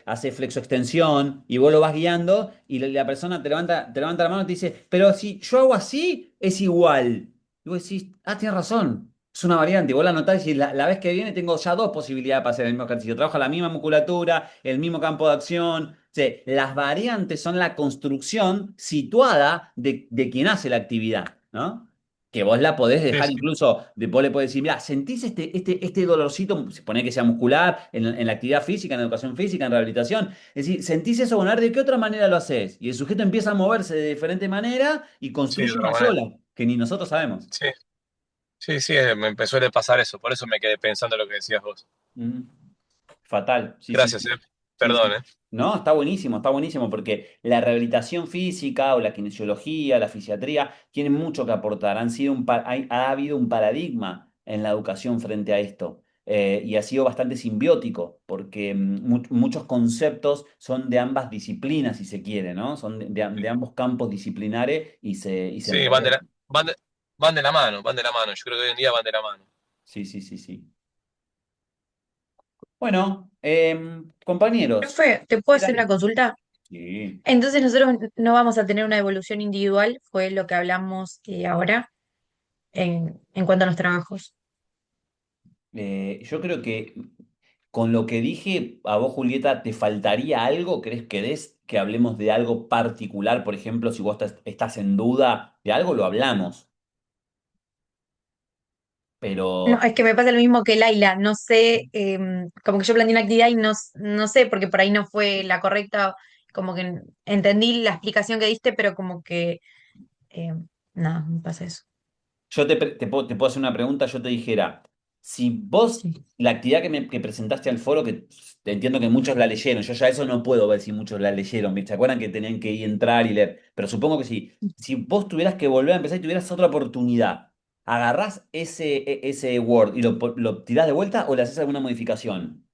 hace flexoextensión y vos lo vas guiando y la persona te levanta la mano y te dice, pero si yo hago así, es igual. Y vos decís, ah, tienes razón, es una variante. Y vos la notás y la vez que viene tengo ya dos posibilidades para hacer el mismo ejercicio. Trabaja la misma musculatura, el mismo campo de acción. O sea, las variantes son la construcción situada de quien hace la actividad, ¿no? Que vos la podés Sí, dejar sí. incluso, vos le podés decir, mira, ¿sentís este dolorcito? Se pone que sea muscular, en la actividad física, en la educación física, en rehabilitación. Es decir, ¿sentís eso? Bueno, a ver, ¿de qué otra manera lo haces? Y el sujeto empieza a moverse de diferente manera y Sí, de construye otra una manera. sola, que ni nosotros sabemos. Sí, sí, me suele pasar eso, por eso me quedé pensando lo que decías vos. Mm. Fatal, sí, sí, Gracias, sí. Sí, perdón, sí. No, está buenísimo, porque la rehabilitación física o la kinesiología, la fisiatría, tienen mucho que aportar. Ha habido un paradigma en la educación frente a esto. Y ha sido bastante simbiótico, porque muchos conceptos son de ambas disciplinas, si se quiere, ¿no? Son de ambos campos disciplinares y se Sí, empoderan. van de la mano, van de la mano. Yo creo que hoy en día van de la mano. Sí, sí, sí, sí. Bueno, compañeros. Profe, ¿te puedo Era hacer una esto. consulta? Sí. Entonces nosotros no vamos a tener una evolución individual, fue lo que hablamos ahora en cuanto a los trabajos. Yo creo que con lo que dije, a vos, Julieta, ¿te faltaría algo? ¿Crees que que hablemos de algo particular? Por ejemplo, si vos estás en duda de algo, lo hablamos. No, Pero es que me pasa lo mismo que Laila, no sé, como que yo planteé una actividad y no sé, porque por ahí no fue la correcta, como que entendí la explicación que diste, pero como que, eh, nada, me pasa eso. Yo te puedo hacer una pregunta, yo te dijera, si vos, Sí. la actividad que presentaste al foro, que te entiendo que muchos la leyeron, yo ya eso no puedo ver si muchos la leyeron, ¿viste? ¿Se acuerdan que tenían que ir entrar y leer? Pero supongo que sí. Si vos tuvieras que volver a empezar y tuvieras otra oportunidad, ¿agarrás ese Word y lo tirás de vuelta o le haces alguna modificación?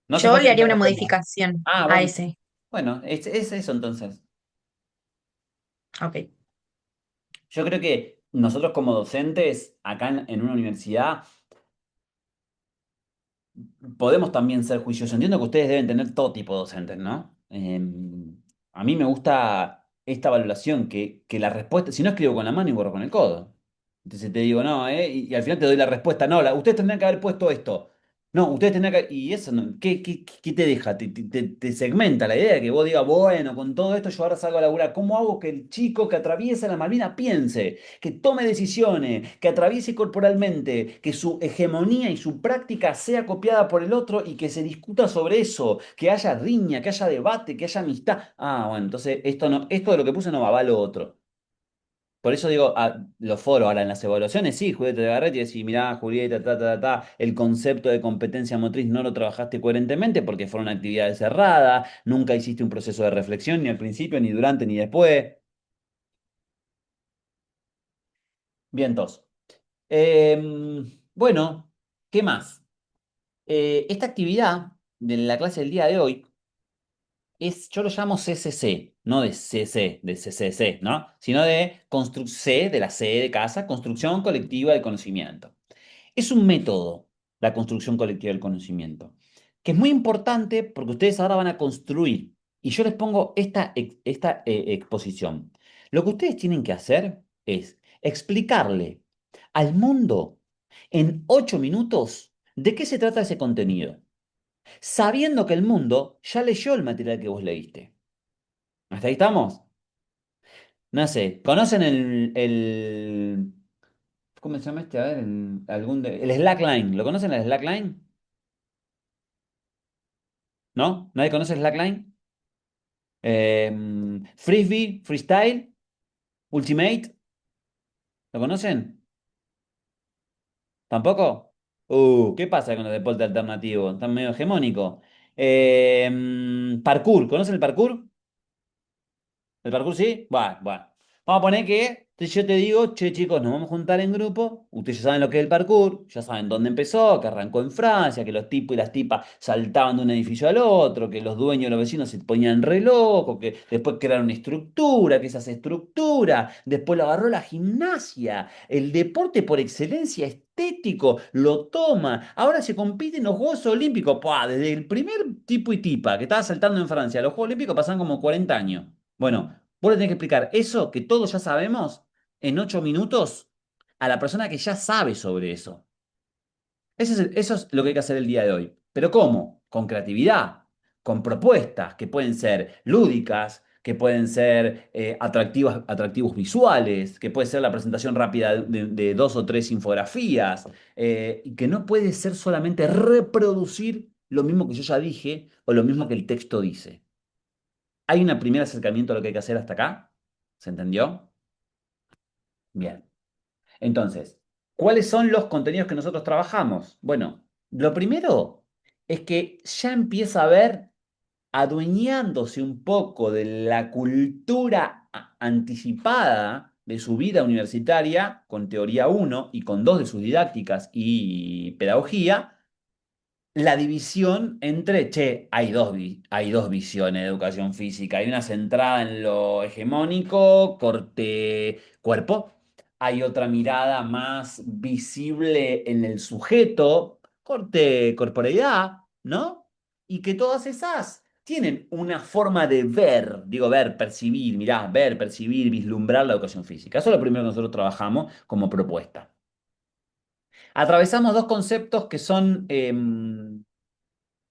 No hace Yo falta le que me haría una respondas. modificación Ah, a bueno. ese. Bueno, es eso entonces. Ok. Yo creo que nosotros como docentes, acá en una universidad, podemos también ser juiciosos. Entiendo que ustedes deben tener todo tipo de docentes, ¿no? A mí me gusta esta valoración, que la respuesta, si no escribo con la mano y borro con el codo. Entonces te digo, no, y al final te doy la respuesta, no, ustedes tendrían que haber puesto esto. No, ustedes tendrían que... Y eso, ¿qué te deja? Te segmenta la idea de que vos digas, bueno, con todo esto yo ahora salgo a laburar. ¿Cómo hago que el chico que atraviesa la Malvina piense, que tome decisiones, que atraviese corporalmente, que su hegemonía y su práctica sea copiada por el otro y que se discuta sobre eso, que haya riña, que haya debate, que haya amistad? Ah, bueno, entonces esto no, esto de lo que puse no va lo otro. Por eso digo, los foros ahora en las evaluaciones, sí, Julieta de Garretti, y decís, mirá, Julieta, el concepto de competencia motriz no lo trabajaste coherentemente porque fueron actividades cerradas, nunca hiciste un proceso de reflexión ni al principio, ni durante, ni después. Vientos. Bueno, ¿qué más? Esta actividad de la clase del día de hoy yo lo llamo CCC, no de CC, de CCC, ¿no? Sino de C de la C de casa, construcción colectiva del conocimiento. Es un método, la construcción colectiva del conocimiento, que es muy importante porque ustedes ahora van a construir. Y yo les pongo esta exposición. Lo que ustedes tienen que hacer es explicarle al mundo en 8 minutos de qué se trata ese contenido, sabiendo que el mundo ya leyó el material que vos leíste. ¿Hasta ahí estamos? No sé, ¿conocen ¿cómo se llama este? A ver, el slackline. ¿Lo conocen el slackline? ¿No? ¿Nadie conoce el slackline? Frisbee, freestyle, ultimate. ¿Lo conocen? ¿Tampoco? ¿Qué pasa con los deportes alternativos? Están medio hegemónicos. Parkour, ¿conocen el parkour? ¿El parkour sí? Bueno, bueno. Vamos a poner que yo te digo, che chicos, nos vamos a juntar en grupo. Ustedes ya saben lo que es el parkour, ya saben dónde empezó, que arrancó en Francia, que los tipos y las tipas saltaban de un edificio al otro, que los dueños y los vecinos se ponían re locos, que después crearon una estructura, que esa estructura, después lo agarró la gimnasia, el deporte por excelencia estético, lo toma. Ahora se compite en los Juegos Olímpicos. ¡Pua! Desde el primer tipo y tipa que estaba saltando en Francia, los Juegos Olímpicos pasan como 40 años. Bueno, vos le tenés que explicar eso que todos ya sabemos en 8 minutos a la persona que ya sabe sobre eso. Eso es lo que hay que hacer el día de hoy. ¿Pero cómo? Con creatividad, con propuestas que pueden ser lúdicas, que pueden ser atractivos visuales, que puede ser la presentación rápida de 2 o 3 infografías, y que no puede ser solamente reproducir lo mismo que yo ya dije o lo mismo que el texto dice. ¿Hay un primer acercamiento a lo que hay que hacer hasta acá? ¿Se entendió? Bien. Entonces, ¿cuáles son los contenidos que nosotros trabajamos? Bueno, lo primero es que ya empieza a ver adueñándose un poco de la cultura anticipada de su vida universitaria, con teoría uno y con 2 de sus didácticas y pedagogía, la división entre, che, hay dos visiones de educación física. Hay una centrada en lo hegemónico, corte cuerpo. Hay otra mirada más visible en el sujeto, corte corporeidad, ¿no? Y que todas esas tienen una forma de ver, digo ver, percibir, mirá, ver, percibir, vislumbrar la educación física. Eso es lo primero que nosotros trabajamos como propuesta. Atravesamos 2 conceptos que son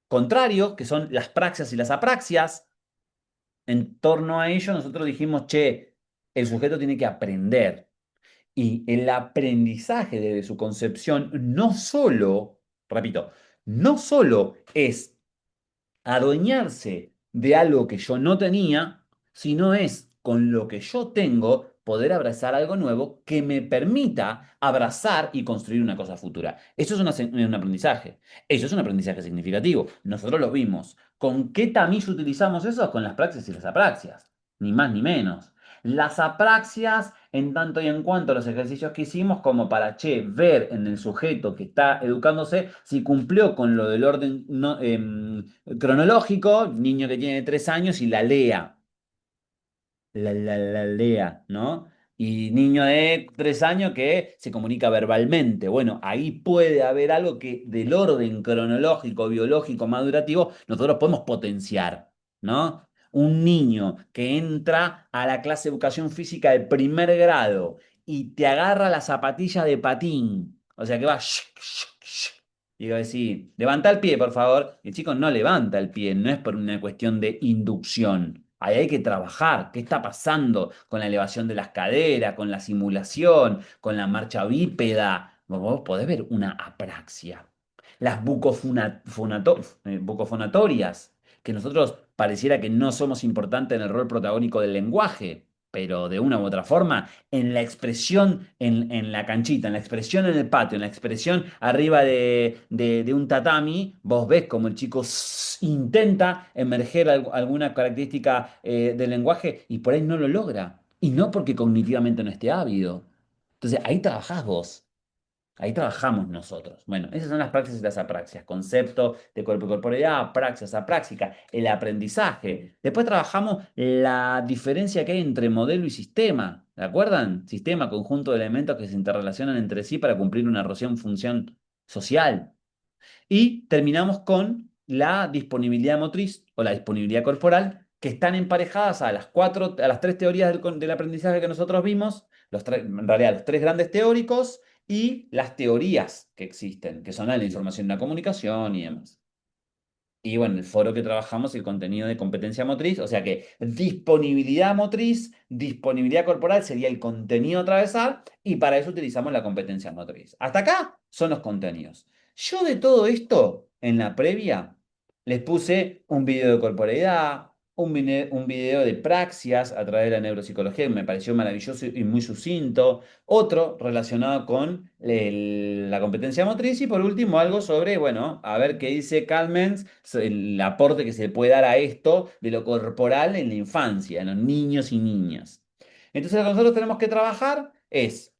contrarios, que son las praxias y las apraxias. En torno a ello, nosotros dijimos, che, el sujeto tiene que aprender. Y el aprendizaje desde su concepción no solo, repito, no solo es adueñarse de algo que yo no tenía, sino es con lo que yo tengo poder abrazar algo nuevo que me permita abrazar y construir una cosa futura. Eso es un aprendizaje. Eso es un aprendizaje significativo. Nosotros lo vimos. ¿Con qué tamiz utilizamos eso? Con las praxias y las apraxias. Ni más ni menos. Las apraxias, en tanto y en cuanto a los ejercicios que hicimos, como para, ver en el sujeto que está educándose si cumplió con lo del orden cronológico, niño que tiene 3 años y la lea la lea, ¿no? Y niño de 3 años que se comunica verbalmente. Bueno, ahí puede haber algo que del orden cronológico, biológico, madurativo, nosotros podemos potenciar, ¿no? Un niño que entra a la clase de educación física de primer grado y te agarra la zapatilla de patín, o sea que va... Y va a decir, levanta el pie, por favor. Y el chico no levanta el pie, no es por una cuestión de inducción. Ahí hay que trabajar. ¿Qué está pasando con la elevación de las caderas, con la simulación, con la marcha bípeda? Vos podés ver una apraxia. Las bucofonatorias, que nosotros pareciera que no somos importantes en el rol protagónico del lenguaje, pero de una u otra forma, en la expresión en la canchita, en la expresión en el patio, en la expresión arriba de un tatami, vos ves como el chico intenta emerger alguna característica del lenguaje y por ahí no lo logra. Y no porque cognitivamente no esté ávido. Entonces ahí trabajás vos. Ahí trabajamos nosotros. Bueno, esas son las praxias y las apraxias. Concepto de cuerpo y corporeidad, praxias, apráxica, el aprendizaje. Después trabajamos la diferencia que hay entre modelo y sistema. ¿De acuerdan? Sistema, conjunto de elementos que se interrelacionan entre sí para cumplir una función social. Y terminamos con la disponibilidad motriz o la disponibilidad corporal, que están emparejadas a las tres teorías del aprendizaje que nosotros vimos, en realidad los tres grandes teóricos y las teorías que existen, que son la información y la comunicación y demás. Y bueno, el foro que trabajamos, el contenido de competencia motriz, o sea que disponibilidad motriz, disponibilidad corporal sería el contenido a atravesar y para eso utilizamos la competencia motriz. Hasta acá son los contenidos. Yo de todo esto, en la previa, les puse un video de corporeidad, un video de praxias a través de la neuropsicología, que me pareció maravilloso y muy sucinto, otro relacionado con la competencia motriz y por último algo sobre, bueno, a ver qué dice Calmens, el aporte que se puede dar a esto de lo corporal en la infancia, en los niños y niñas. Entonces lo que nosotros tenemos que trabajar es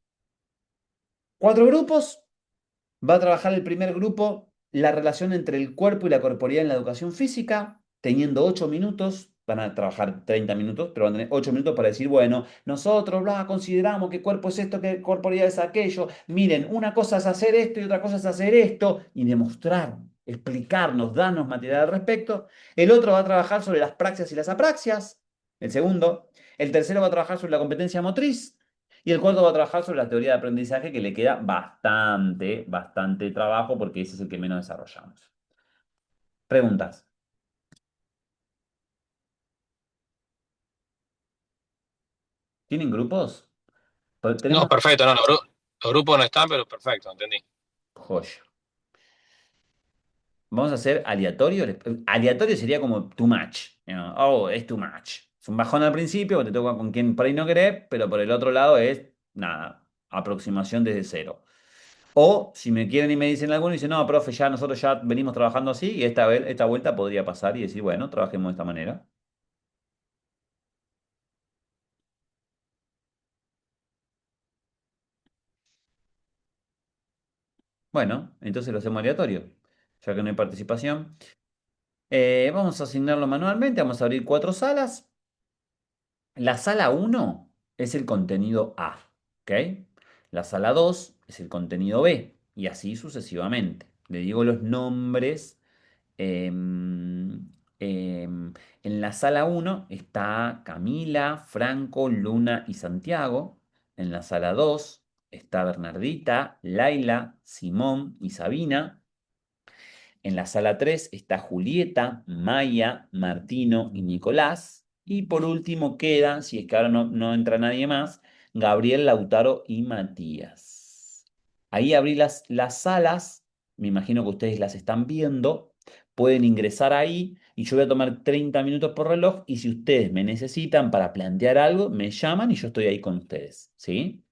4 grupos. Va a trabajar el primer grupo la relación entre el cuerpo y la corporeidad en la educación física, teniendo 8 minutos. Van a trabajar 30 minutos, pero van a tener 8 minutos para decir, bueno, nosotros consideramos que cuerpo es esto, que corporeidad es aquello. Miren, una cosa es hacer esto y otra cosa es hacer esto. Y demostrar, explicarnos, darnos material al respecto. El otro va a trabajar sobre las praxias y las apraxias. El segundo. El tercero va a trabajar sobre la competencia motriz. Y el cuarto va a trabajar sobre la teoría de aprendizaje, que le queda bastante trabajo porque ese es el que menos desarrollamos. Preguntas. ¿Tienen grupos? No, Tenemos... perfecto, no, los grupos no están, pero perfecto, entendí. Joya. Vamos a hacer aleatorio. Aleatorio sería como too much. ¿No? Oh, es too much. Es un bajón al principio, porque te toca con quien por ahí no querés, pero por el otro lado es, nada, aproximación desde cero. O si me quieren y me dicen alguno, dicen, no, profe, ya nosotros ya venimos trabajando así y esta vuelta podría pasar y decir, bueno, trabajemos de esta manera. Bueno, entonces lo hacemos aleatorio, ya que no hay participación. Vamos a asignarlo manualmente, vamos a abrir 4 salas. La sala 1 es el contenido A, ¿ok? La sala 2 es el contenido B, y así sucesivamente. Le digo los nombres. em, en la sala 1 está Camila, Franco, Luna y Santiago. En la sala 2 está Bernardita, Laila, Simón y Sabina. En la sala 3 está Julieta, Maya, Martino y Nicolás. Y por último queda, si es que ahora no entra nadie más, Gabriel, Lautaro y Matías. Ahí abrí las salas, me imagino que ustedes las están viendo, pueden ingresar ahí y yo voy a tomar 30 minutos por reloj y si ustedes me necesitan para plantear algo, me llaman y yo estoy ahí con ustedes, ¿sí?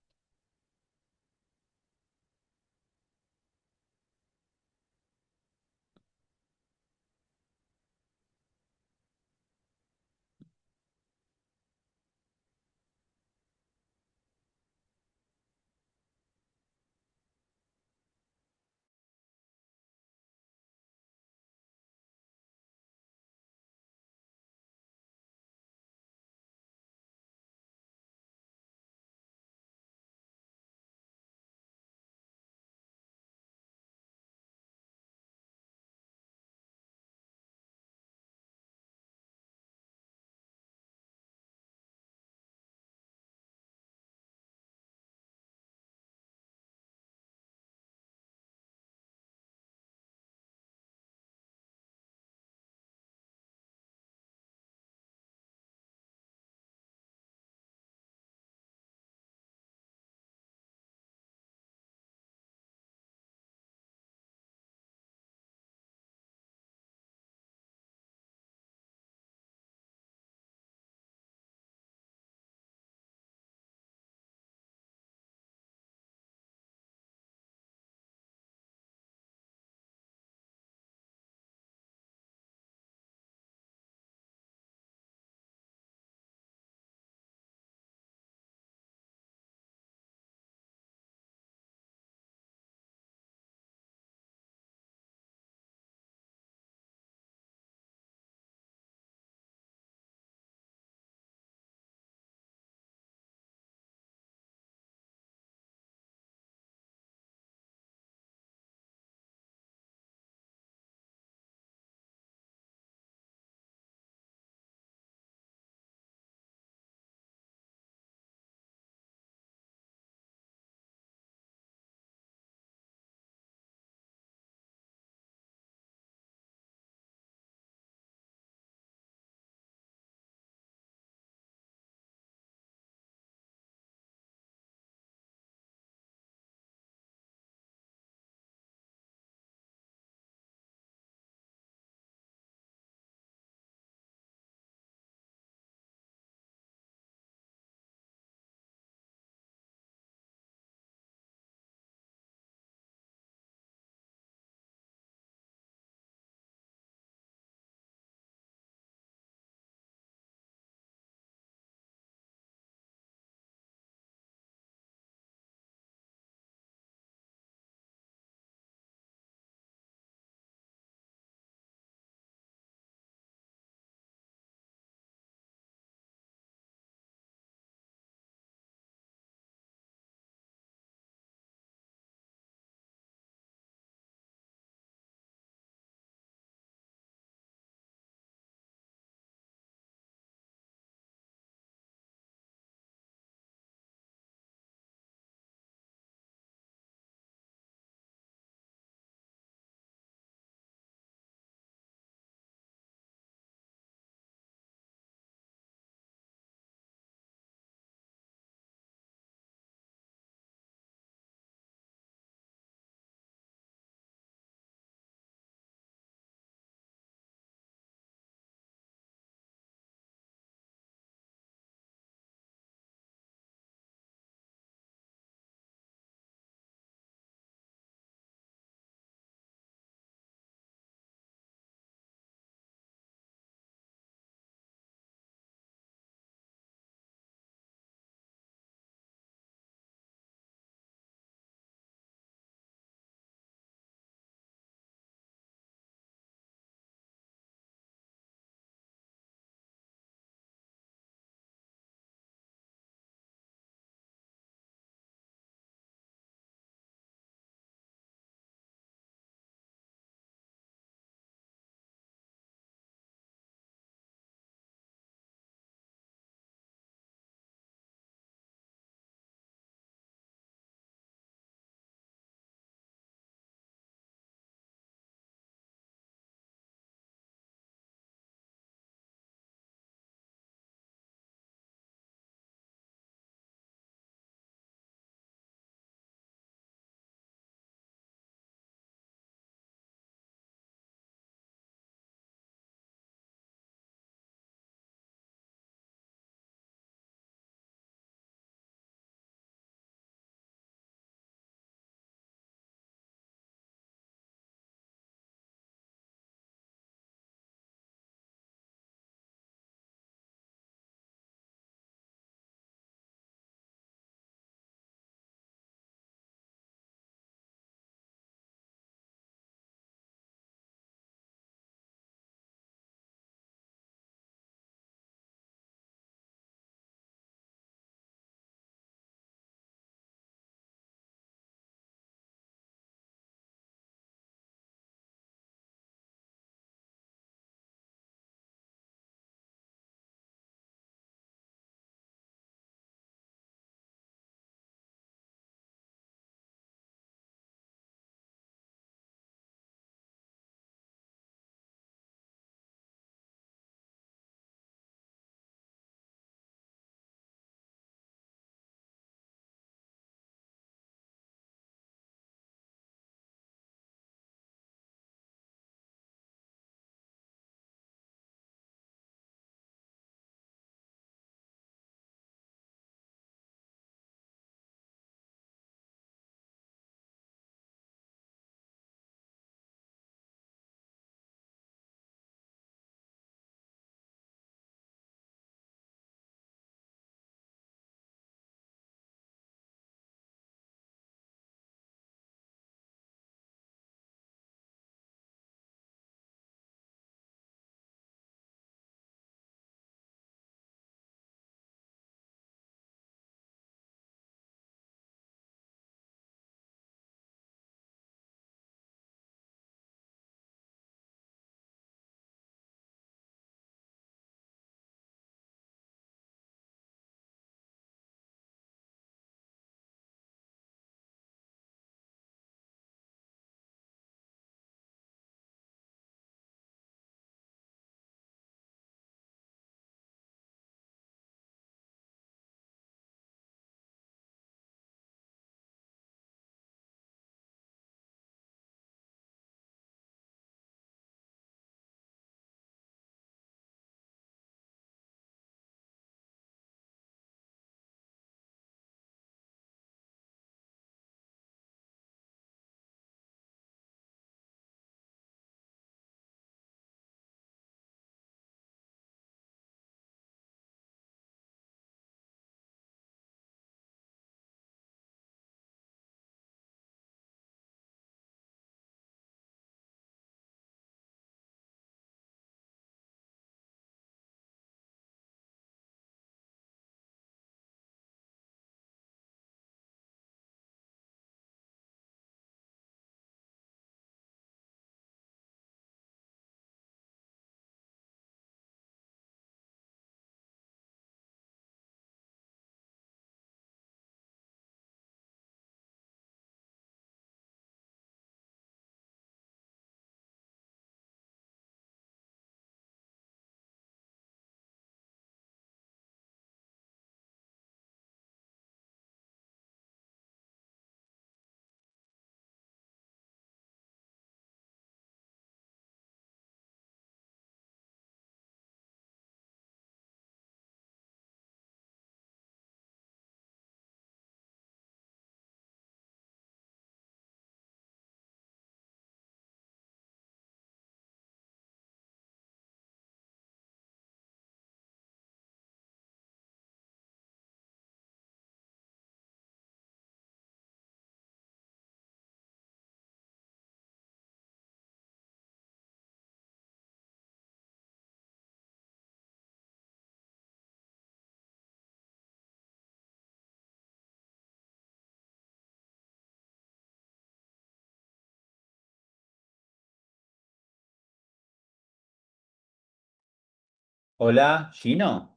Hola, Gino.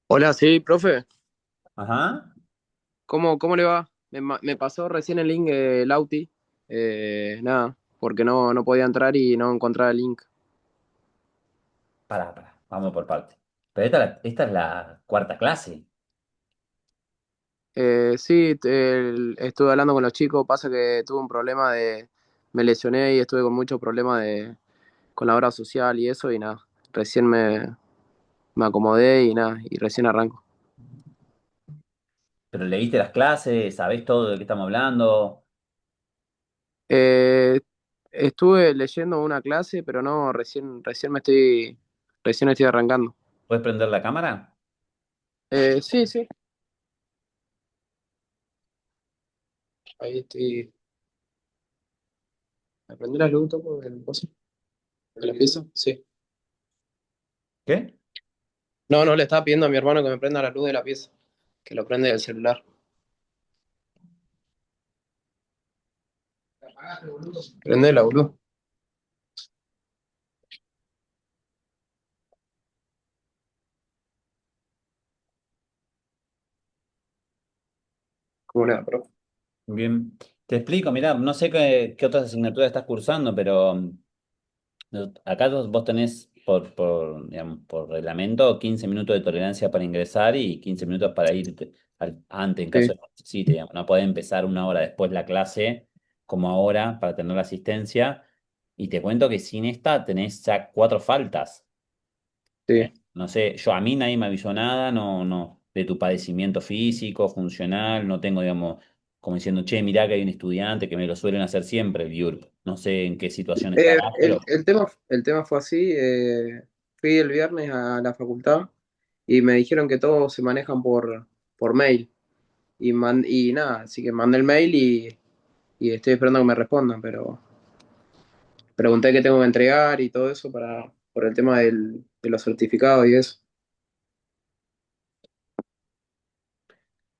Hola, sí, profe. Ajá. ¿Cómo le va? Me pasó recién el link Lauti. Nada, porque no podía entrar y no encontraba el link. Pará, vamos por parte. Pero esta es la cuarta clase. Sí, estuve hablando con los chicos. Pasa que tuve un problema de. Me lesioné y estuve con muchos problemas con la obra social y eso, y nada. Recién me acomodé y nada, y recién arranco. Pero leíste las clases, sabés todo de qué estamos hablando. Eh, Estuve leyendo una clase, pero no, recién estoy arrancando. ¿Puedes prender la cámara? Sí, sí. Ahí estoy. ¿Me prendí la luz, toco el coso de la pieza? Sí. ¿Qué? No, le estaba pidiendo a mi hermano que me prenda la luz de la pieza, que lo prende del celular. Prendela, boludo. ¿Cómo le va, profe? Bien. Te explico, mirá, no sé qué otras asignaturas estás cursando, pero acá vos tenés digamos, por reglamento 15 minutos de tolerancia para ingresar y 15 minutos para ir antes en caso Sí. de que necesite, digamos. No podés empezar una hora después la clase como ahora para tener la asistencia. Y te cuento que sin esta tenés ya 4 faltas. Sí. No sé, a mí nadie me avisó nada, no, de tu padecimiento físico, funcional, no tengo, digamos, como diciendo, che, mirá que hay un estudiante que me lo suelen hacer siempre, el IURB. No sé en qué situación estarás, pero El tema fue así. Fui el viernes a la facultad y me dijeron que todos se manejan por mail. Y nada, así que mandé el mail y estoy esperando que me respondan, pero pregunté qué tengo que entregar y todo eso por el tema de los certificados y eso.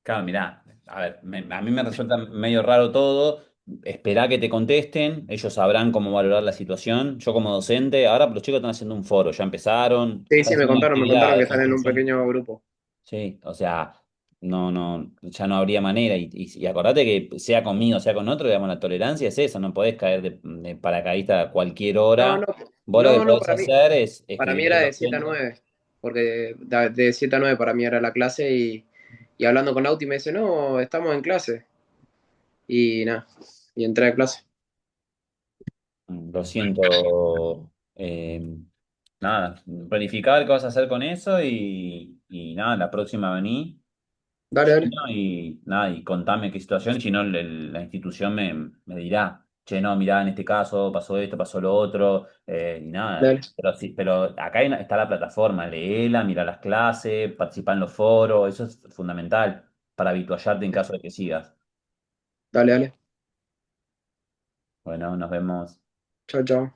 claro, mirá, a ver, a mí me resulta medio raro todo. Esperá que te contesten, ellos sabrán cómo valorar la situación. Yo como docente, ahora los chicos están haciendo un foro, ya empezaron, Sí, están sí, me haciendo contaron, me contaron que actividades, están en un construcción. pequeño grupo. Sí, o sea, ya no habría manera. Y acordate que sea conmigo, sea con otro, digamos, la tolerancia es eso, no podés caer de paracaidista a cualquier No, hora. no, Vos lo que no, podés hacer es para mí escribirle era a de los 7 a centros. 9 porque de 7 a 9 para mí era la clase y hablando con Lauti me dice, no, estamos en clase. Y nada, y entré a clase. Lo siento. Nada, planificar qué vas a hacer con eso y nada, la próxima vení. Dale, Sí, dale, ¿no? Y nada, y contame qué situación, si no la institución me dirá, che, no, mirá, en este caso pasó esto, pasó lo otro, y nada. dale, Pero sí, pero acá está la plataforma, léela, mira las clases, participa en los foros, eso es fundamental para habituallarte en caso de que sigas. dale, dale. Bueno, nos vemos. Chao, chao.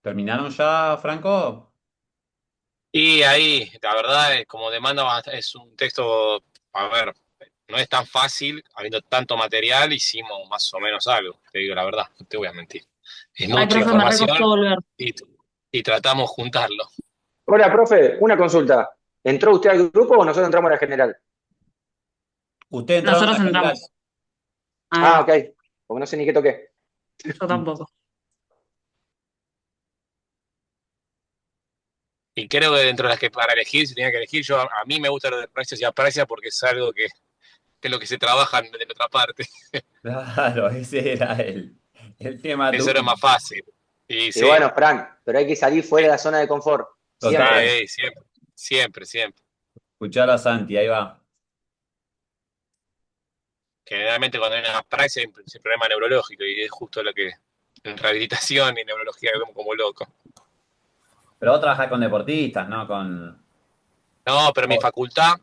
¿Terminaron ya, Franco? Y ahí, la verdad, como demanda es un texto, a ver, no es tan fácil, habiendo tanto material, hicimos más o menos algo, te digo la verdad, no te voy a mentir. Es Ay, mucha profe, me recostó información volver. y, y tratamos de juntarlo. Hola, profe, una consulta. ¿Entró usted al grupo o nosotros entramos a la general? Ustedes entraron a Nosotros la general. entramos. Ah, Ah, ok. Porque no sé ni qué toqué. yo tampoco. Y creo que dentro de las que para elegir, si tenía que elegir, a mí me gusta lo de precios y aprecia porque es algo que es lo que se trabaja de la otra parte. Claro, ese era el tema Eso era duro. más fácil. Y Y sí, bueno, Frank, pero hay que salir fuera de la zona de confort. Siempre. Total. sí, siempre, siempre, siempre. Escuchar a Santi, ahí va. Generalmente cuando hay una praxis hay un problema neurológico y es justo lo que en rehabilitación y neurología como loco. Pero vos trabajás con deportistas, ¿no? Con... No, pero mi Oh, facultad,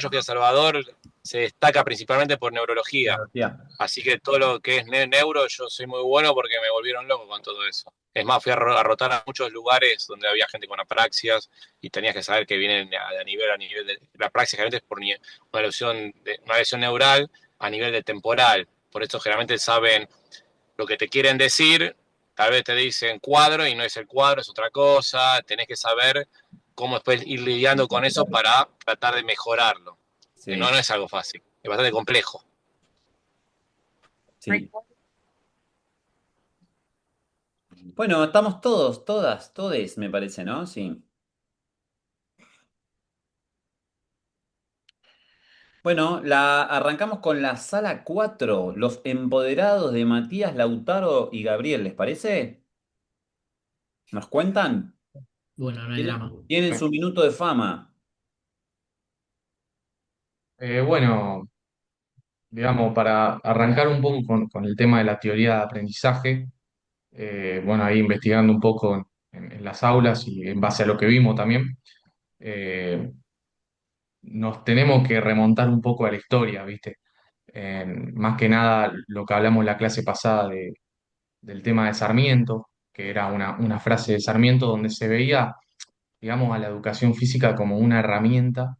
yo fui a Salvador, se destaca principalmente por neurología. tecnología. Así que todo lo que es neuro, yo soy muy bueno porque me volvieron loco con todo eso. Es más, fui a rotar a muchos lugares donde había gente con apraxias y tenías que saber que vienen a nivel de la apraxia generalmente es por una lesión neural a nivel de temporal. Por eso generalmente saben lo que te quieren decir, tal vez te dicen cuadro y no es el cuadro, es otra cosa, tenés que saber cómo después ir lidiando con eso para tratar de mejorarlo. No, Sí, no es algo fácil, es bastante complejo. sí. Bueno, estamos todos, todas, todes, me parece, ¿no? Sí. Bueno, arrancamos con la sala 4, los empoderados de Matías, Lautaro y Gabriel, ¿les parece? ¿Nos cuentan? Bueno, no hay Tienen, drama. tienen su minuto de fama. Bueno, digamos, para arrancar un poco con el tema de la teoría de aprendizaje, bueno, ahí investigando un poco en las aulas y en base a lo que vimos también, eh, nos tenemos que remontar un poco a la historia, ¿viste? Más que nada lo que hablamos en la clase pasada del tema de Sarmiento, que era una frase de Sarmiento donde se veía, digamos, a la educación física como una herramienta,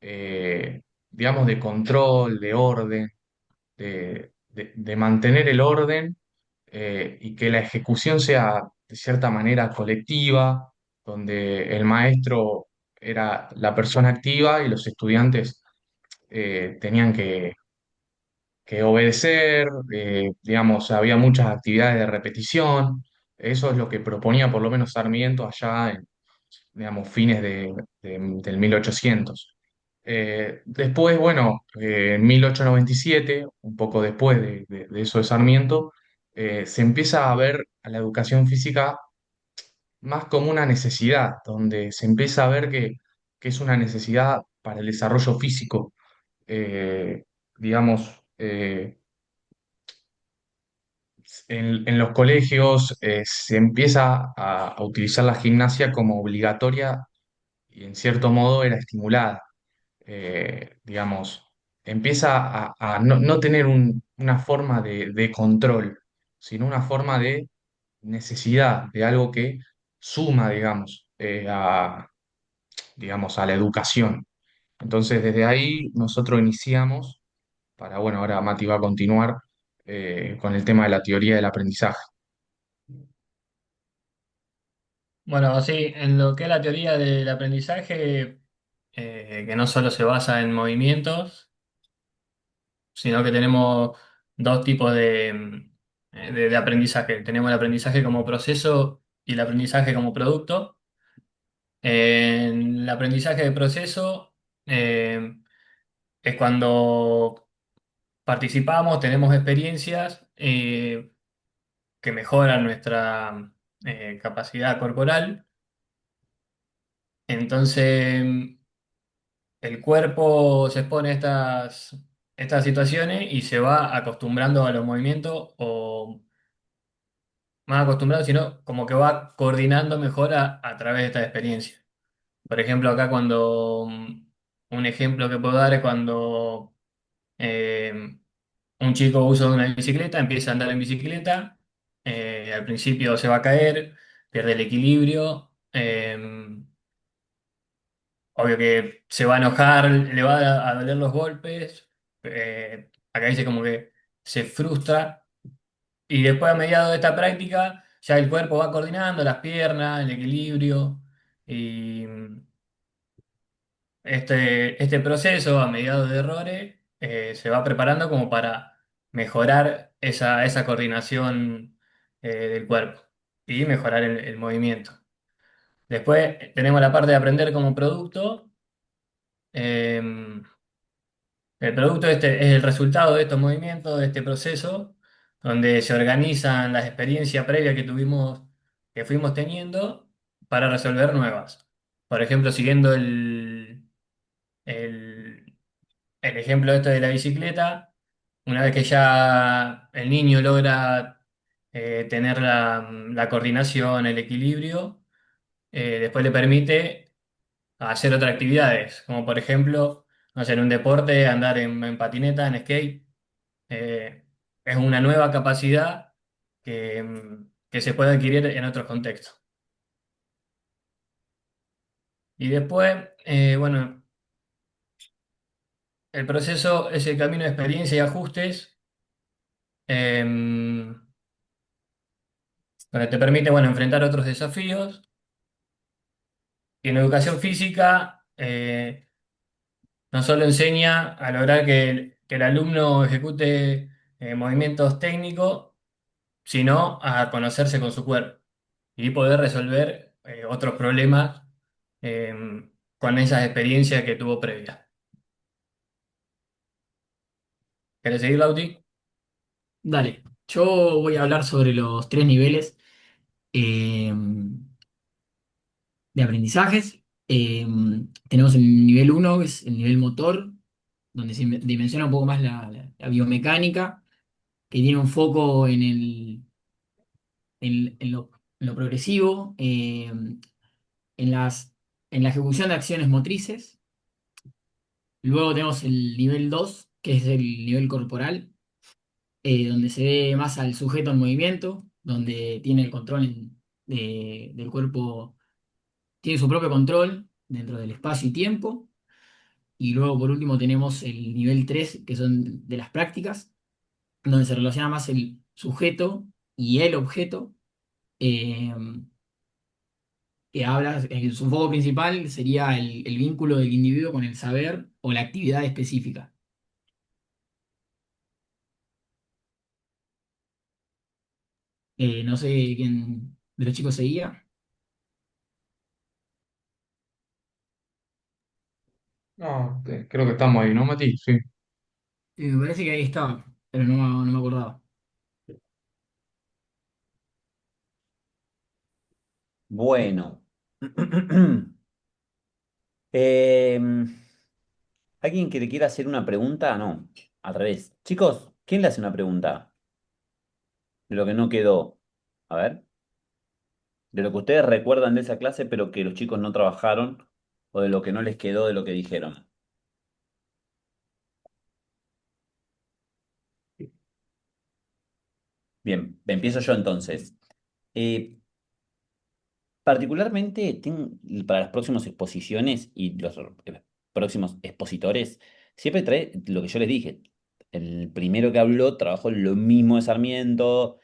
eh, digamos, de control, de orden de mantener el orden y que la ejecución sea de cierta manera colectiva, donde el maestro era la persona activa y los estudiantes tenían que obedecer, digamos, había muchas actividades de repetición, eso es lo que proponía por lo menos Sarmiento allá en, digamos, fines del 1800. Después, bueno, en 1897, un poco después de eso de Sarmiento, se empieza a ver a la educación física más como una necesidad, donde se empieza a ver que es una necesidad para el desarrollo físico. Digamos, en los colegios se empieza a utilizar la gimnasia como obligatoria y en cierto modo era estimulada. Digamos, empieza a no tener una forma de control, sino una forma de necesidad, de algo que suma, digamos, digamos, a la educación. Entonces, desde ahí nosotros iniciamos, para, bueno, ahora Mati va a continuar con el tema de la teoría del aprendizaje. Bueno, sí, en lo que es la teoría del aprendizaje, que no solo se basa en movimientos, sino que tenemos dos tipos de aprendizaje. Tenemos el aprendizaje como proceso y el aprendizaje como producto. En el aprendizaje de proceso es cuando participamos, tenemos experiencias que mejoran nuestra capacidad corporal. Entonces, el cuerpo se expone a estas situaciones y se va acostumbrando a los movimientos o más acostumbrado, sino como que va coordinando mejor a través de esta experiencia. Por ejemplo, acá un ejemplo que puedo dar es cuando eh, un chico usa una bicicleta, empieza a andar en bicicleta, al principio se va a caer, pierde el equilibrio. Obvio que se va a enojar, le va a doler los golpes. Acá dice como que se frustra. Y después, a mediados de esta práctica, ya el cuerpo va coordinando las piernas, el equilibrio. Y este proceso, a mediados de errores, se va preparando como para mejorar esa coordinación del cuerpo y mejorar el movimiento. Después tenemos la parte de aprender como producto. Em, el producto este es el resultado de estos movimientos, de este proceso, donde se organizan las experiencias previas que tuvimos, que fuimos teniendo para resolver nuevas. Por ejemplo, siguiendo el, el ejemplo este de la bicicleta, una vez que ya el niño logra tener la coordinación, el equilibrio, después le permite hacer otras actividades, como por ejemplo, no sé, en un deporte, andar en patineta, en skate. Es una nueva capacidad que se puede adquirir en otros contextos. Y después, bueno, el proceso es el camino de experiencia y ajustes, donde te permite, bueno, enfrentar otros desafíos. Y en educación física, no solo enseña a lograr que el alumno ejecute movimientos técnicos, sino a conocerse con su cuerpo y poder resolver otros problemas eh, con esas experiencias que tuvo previas. ¿Querés seguir, Lauti? Dale, yo voy a hablar sobre los tres niveles eh, de aprendizajes. Tenemos el nivel uno, que es el nivel motor, donde se dimensiona un poco más la biomecánica, que tiene un foco en lo progresivo, en en la ejecución de acciones motrices. Luego tenemos el nivel 2, que es el nivel corporal, donde se ve más al sujeto en movimiento, donde tiene el control del cuerpo, tiene su propio control dentro del espacio y tiempo. Y luego, por último, tenemos el nivel 3, que son de las prácticas, donde se relaciona más el sujeto y el objeto, eh, que habla, su foco principal sería el vínculo del individuo con el saber o la actividad específica. No sé quién de los chicos seguía. No, creo que estamos ahí, ¿no, Mati? Sí. Me parece que ahí estaba, pero no me acordaba. Bueno. Em, ¿Alguien que le quiera hacer una pregunta? No, al revés. Chicos, ¿quién le hace una pregunta? De lo que no quedó. A ver, de lo que ustedes recuerdan de esa clase, pero que los chicos no trabajaron, o de lo que no les quedó de lo que dijeron. Bien, empiezo yo entonces. Eh, Particularmente para las próximas exposiciones y los próximos expositores, siempre trae lo que yo les dije. El primero que habló trabajó lo mismo de Sarmiento,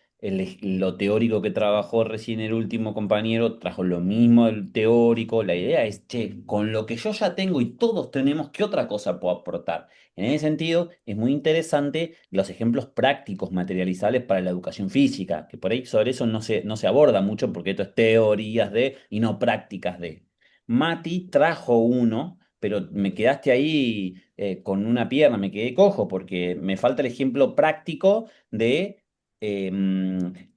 lo teórico que trabajó recién el último compañero trajo lo mismo del teórico. La idea es, che, con lo que yo ya tengo y todos tenemos, ¿qué otra cosa puedo aportar? En ese sentido, es muy interesante los ejemplos prácticos materializables para la educación física, que por ahí sobre eso no se aborda mucho porque esto es teorías de y no prácticas de. Mati trajo uno, pero me quedaste ahí con una pierna, me quedé cojo porque me falta el ejemplo práctico de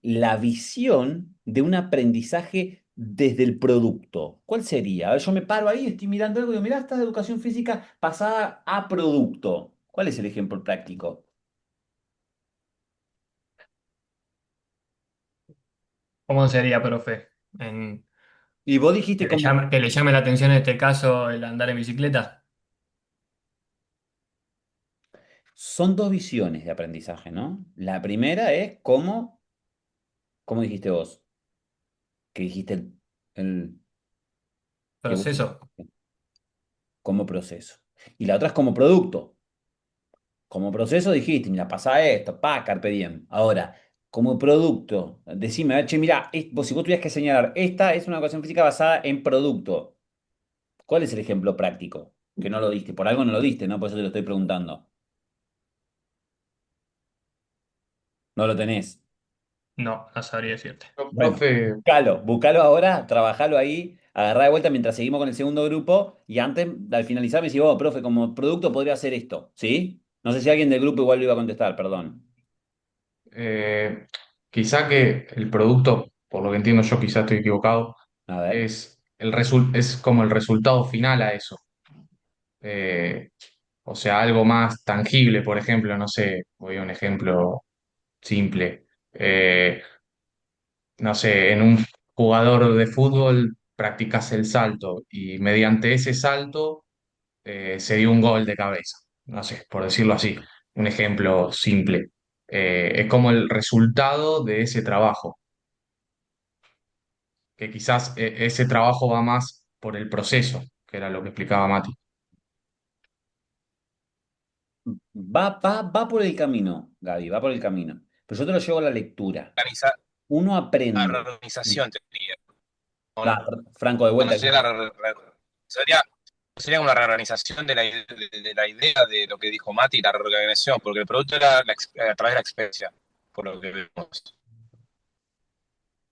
la visión de un aprendizaje desde el producto. ¿Cuál sería? A ver, yo me paro ahí, estoy mirando algo y digo, mirá, esta educación física pasada a producto. ¿Cuál es el ejemplo práctico? ¿Cómo sería, profe? En, Y vos dijiste como, que le llame la atención en este caso el andar en bicicleta. son dos visiones de aprendizaje, ¿no? La primera es cómo dijiste vos? que dijiste el- que vos- Proceso. como proceso. Y la otra es como producto. Como proceso dijiste, mira, pasa esto, pa, carpe diem. Ahora, como producto, decime, che, mira, vos, si vos tuvieras que señalar, esta es una ecuación física basada en producto. ¿Cuál es el ejemplo práctico? Que no lo diste, por algo no lo diste, ¿no? Por eso te lo estoy preguntando. No lo tenés. No, no sabría decirte. Bueno, Profe, buscalo ahora, trabajalo ahí, agarrá de vuelta mientras seguimos con el segundo grupo y antes, al finalizar, me decís, vos, profe, como producto podría hacer esto, ¿sí? No sé si alguien del grupo igual lo iba a contestar, perdón. eh, quizá que el producto, por lo que entiendo yo, quizá estoy equivocado, A ver. es como el resultado final a eso. Eh, o sea, algo más tangible, por ejemplo, no sé, voy a un ejemplo simple. No sé, en un jugador de fútbol practicas el salto y mediante ese salto se dio un gol de cabeza. No sé, por decirlo así, un ejemplo simple. Es como el resultado de ese trabajo, que quizás ese trabajo va más por el proceso, que era lo que explicaba Mati. Va por el camino, Gaby, va por el camino. Pero yo te lo llevo a la lectura. Organiza- Uno la aprende. reorganización, te diría. ¿O Da, no? Franco, de No vuelta. sería sería, sería una reorganización de la idea de lo que dijo Mati, la reorganización, porque el producto era a través de la experiencia, por lo que vemos,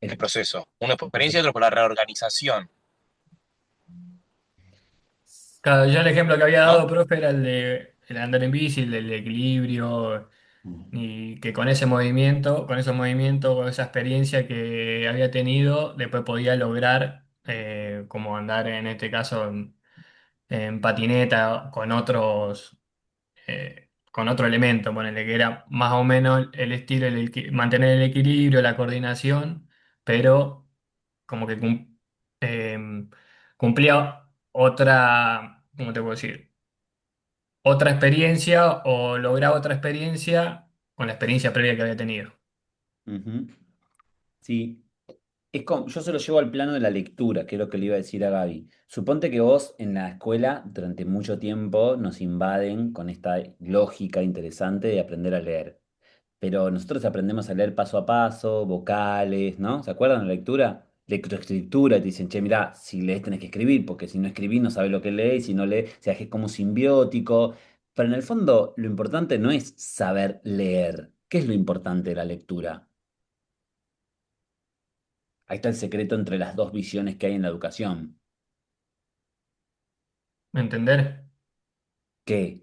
el El- proceso. Uno por experiencia y otro por la reorganización, Claro, yo el ejemplo que había dado, ¿no? profe, era el de el andar en bici, el del equilibrio, y que con ese movimiento, con esos movimientos, con esa experiencia que había tenido, después podía lograr, como andar en este caso en patineta con otro elemento, ponele que era más o menos el estilo, mantener el equilibrio, la coordinación, pero como que eh, cumplía otra, ¿cómo te puedo decir? Otra experiencia o lograba otra experiencia con la experiencia previa que había tenido. Ujú. Sí, yo se lo llevo al plano de la lectura, que es lo que le iba a decir a Gaby. Suponte que vos en la escuela durante mucho tiempo nos invaden con esta lógica interesante de aprender a leer. Pero nosotros aprendemos a leer paso a paso, vocales, ¿no? ¿Se acuerdan de la lectura? Lectoescritura, te dicen, che, mirá, si lees tenés que escribir, porque si no escribís no sabés lo que lees, si no lees, o sea, es como simbiótico. Pero en el fondo, lo importante no es saber leer. ¿Qué es lo importante de la lectura? Ahí está el secreto entre las dos visiones que hay en la educación. ¿Entender? ¿Qué?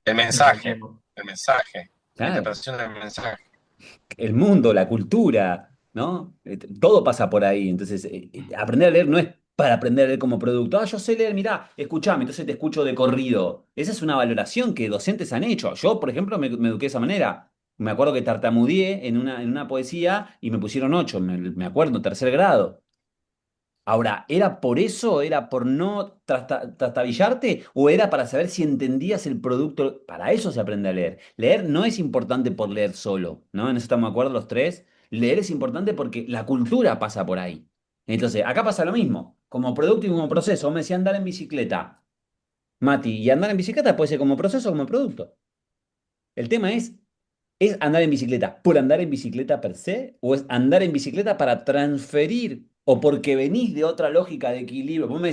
Lo que leemos. El mensaje, la Claro, interpretación del mensaje. el mundo, la cultura, ¿no? Todo pasa por ahí. Entonces, aprender a leer no es para aprender a leer como producto. Ah, yo sé leer, mirá, escuchame, entonces te escucho de corrido. Esa es una valoración que docentes han hecho. Yo, por ejemplo, me eduqué de esa manera. Me acuerdo que tartamudeé en una poesía y me pusieron 8, me acuerdo, tercer grado. Ahora, ¿era por eso? ¿Era por no trastabillarte? ¿O era para saber si entendías el producto? Para eso se aprende a leer. Leer no es importante por leer solo, ¿no? En eso estamos de acuerdo los tres. Leer es importante porque la cultura pasa por ahí. Entonces, acá pasa lo mismo. Como producto y como proceso. Vos me decía andar en bicicleta, Mati, y andar en bicicleta puede ser como proceso o como producto. El tema ¿es andar en bicicleta por andar en bicicleta per se? ¿O es andar en bicicleta para transferir? ¿O porque venís de otra lógica de equilibrio? Vos me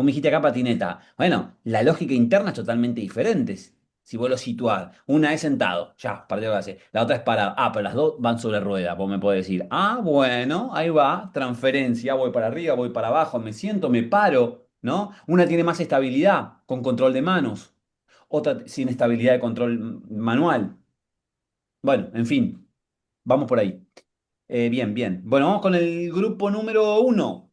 dijiste acá patineta. Bueno, la lógica interna es totalmente diferente. Si vos lo situás, una es sentado, ya, partido de base. La otra es parado. Ah, pero las dos van sobre rueda. Vos me podés decir, ah, bueno, ahí va, transferencia, voy para arriba, voy para abajo, me siento, me paro, ¿no? Una tiene más estabilidad, con control de manos. Otra sin estabilidad de control manual. Bueno, en fin, vamos por ahí. Bien, bien. Bueno, vamos con el grupo número uno.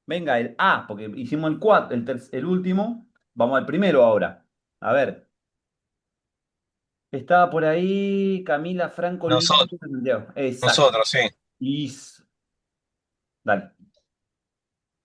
Venga, el A, porque hicimos el cuatro, el último. Vamos al primero ahora. A ver, estaba por ahí Camila Franco Luis Nosotros, Santiago. Exacto. nosotros, sí. Dale.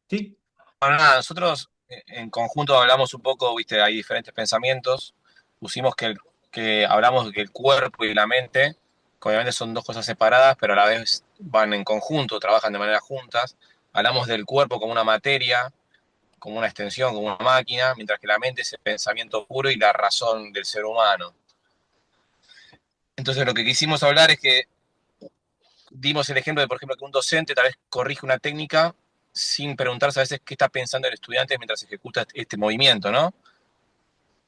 ¿Sí? Bueno, nada, nosotros en conjunto hablamos un poco, viste, hay diferentes pensamientos. Pusimos que hablamos de que el cuerpo y la mente que obviamente son dos cosas separadas, pero a la vez van en conjunto, trabajan de manera juntas. Hablamos del cuerpo como una materia, como una extensión, como una máquina, mientras que la mente es el pensamiento puro y la razón del ser humano. Entonces lo que quisimos hablar es que dimos el ejemplo de, por ejemplo, que un docente tal vez corrige una técnica sin preguntarse a veces qué está pensando el estudiante mientras ejecuta este movimiento, ¿no?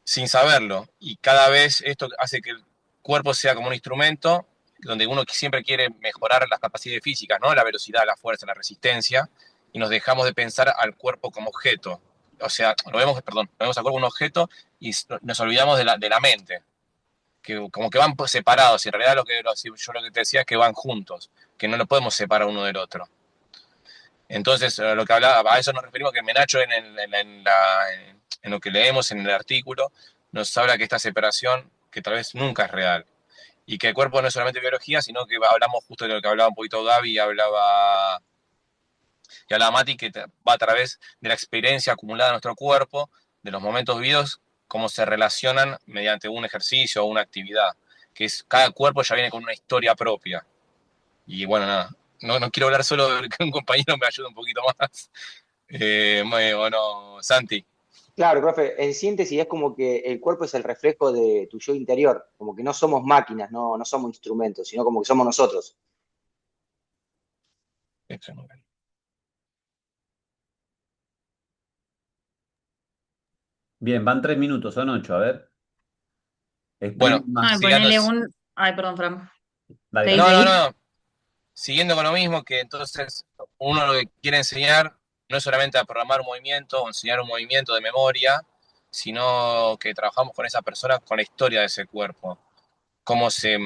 Sin saberlo. Y cada vez esto hace que el cuerpo sea como un instrumento donde uno siempre quiere mejorar las capacidades físicas, ¿no? La velocidad, la fuerza, la resistencia, y nos dejamos de pensar al cuerpo como objeto. O sea, lo vemos al cuerpo como un objeto y nos olvidamos de la mente, que como que van separados, y en realidad yo lo que te decía es que van juntos, que no lo podemos separar uno del otro. Entonces, lo que hablaba, a eso nos referimos que Menacho en lo que leemos en el artículo nos habla que esta separación, que tal vez nunca es real, y que el cuerpo no es solamente biología, sino que hablamos justo de lo que hablaba un poquito Gaby y hablaba Mati, que va a través de la experiencia acumulada en nuestro cuerpo, de los momentos vividos, cómo se relacionan mediante un ejercicio o una actividad, que es cada cuerpo ya viene con una historia propia. Y bueno, nada, no quiero hablar solo de que un compañero me ayude un poquito más. Bueno, Santi. Claro, profe, en síntesis es como que el cuerpo es el reflejo de tu yo interior, como que no somos máquinas, no somos instrumentos, sino como que somos nosotros. Bien, van 3 minutos, son 8, a ver. Bueno, Exprimen más. Ay, siguiendo, ponele un. Ay, perdón, Fran. Dale, Seguí, dale. no, seguí. no, siguiendo con lo mismo, que entonces uno lo que quiere enseñar no es solamente a programar un movimiento o enseñar un movimiento de memoria, sino que trabajamos con esa persona, con la historia de ese cuerpo, cómo se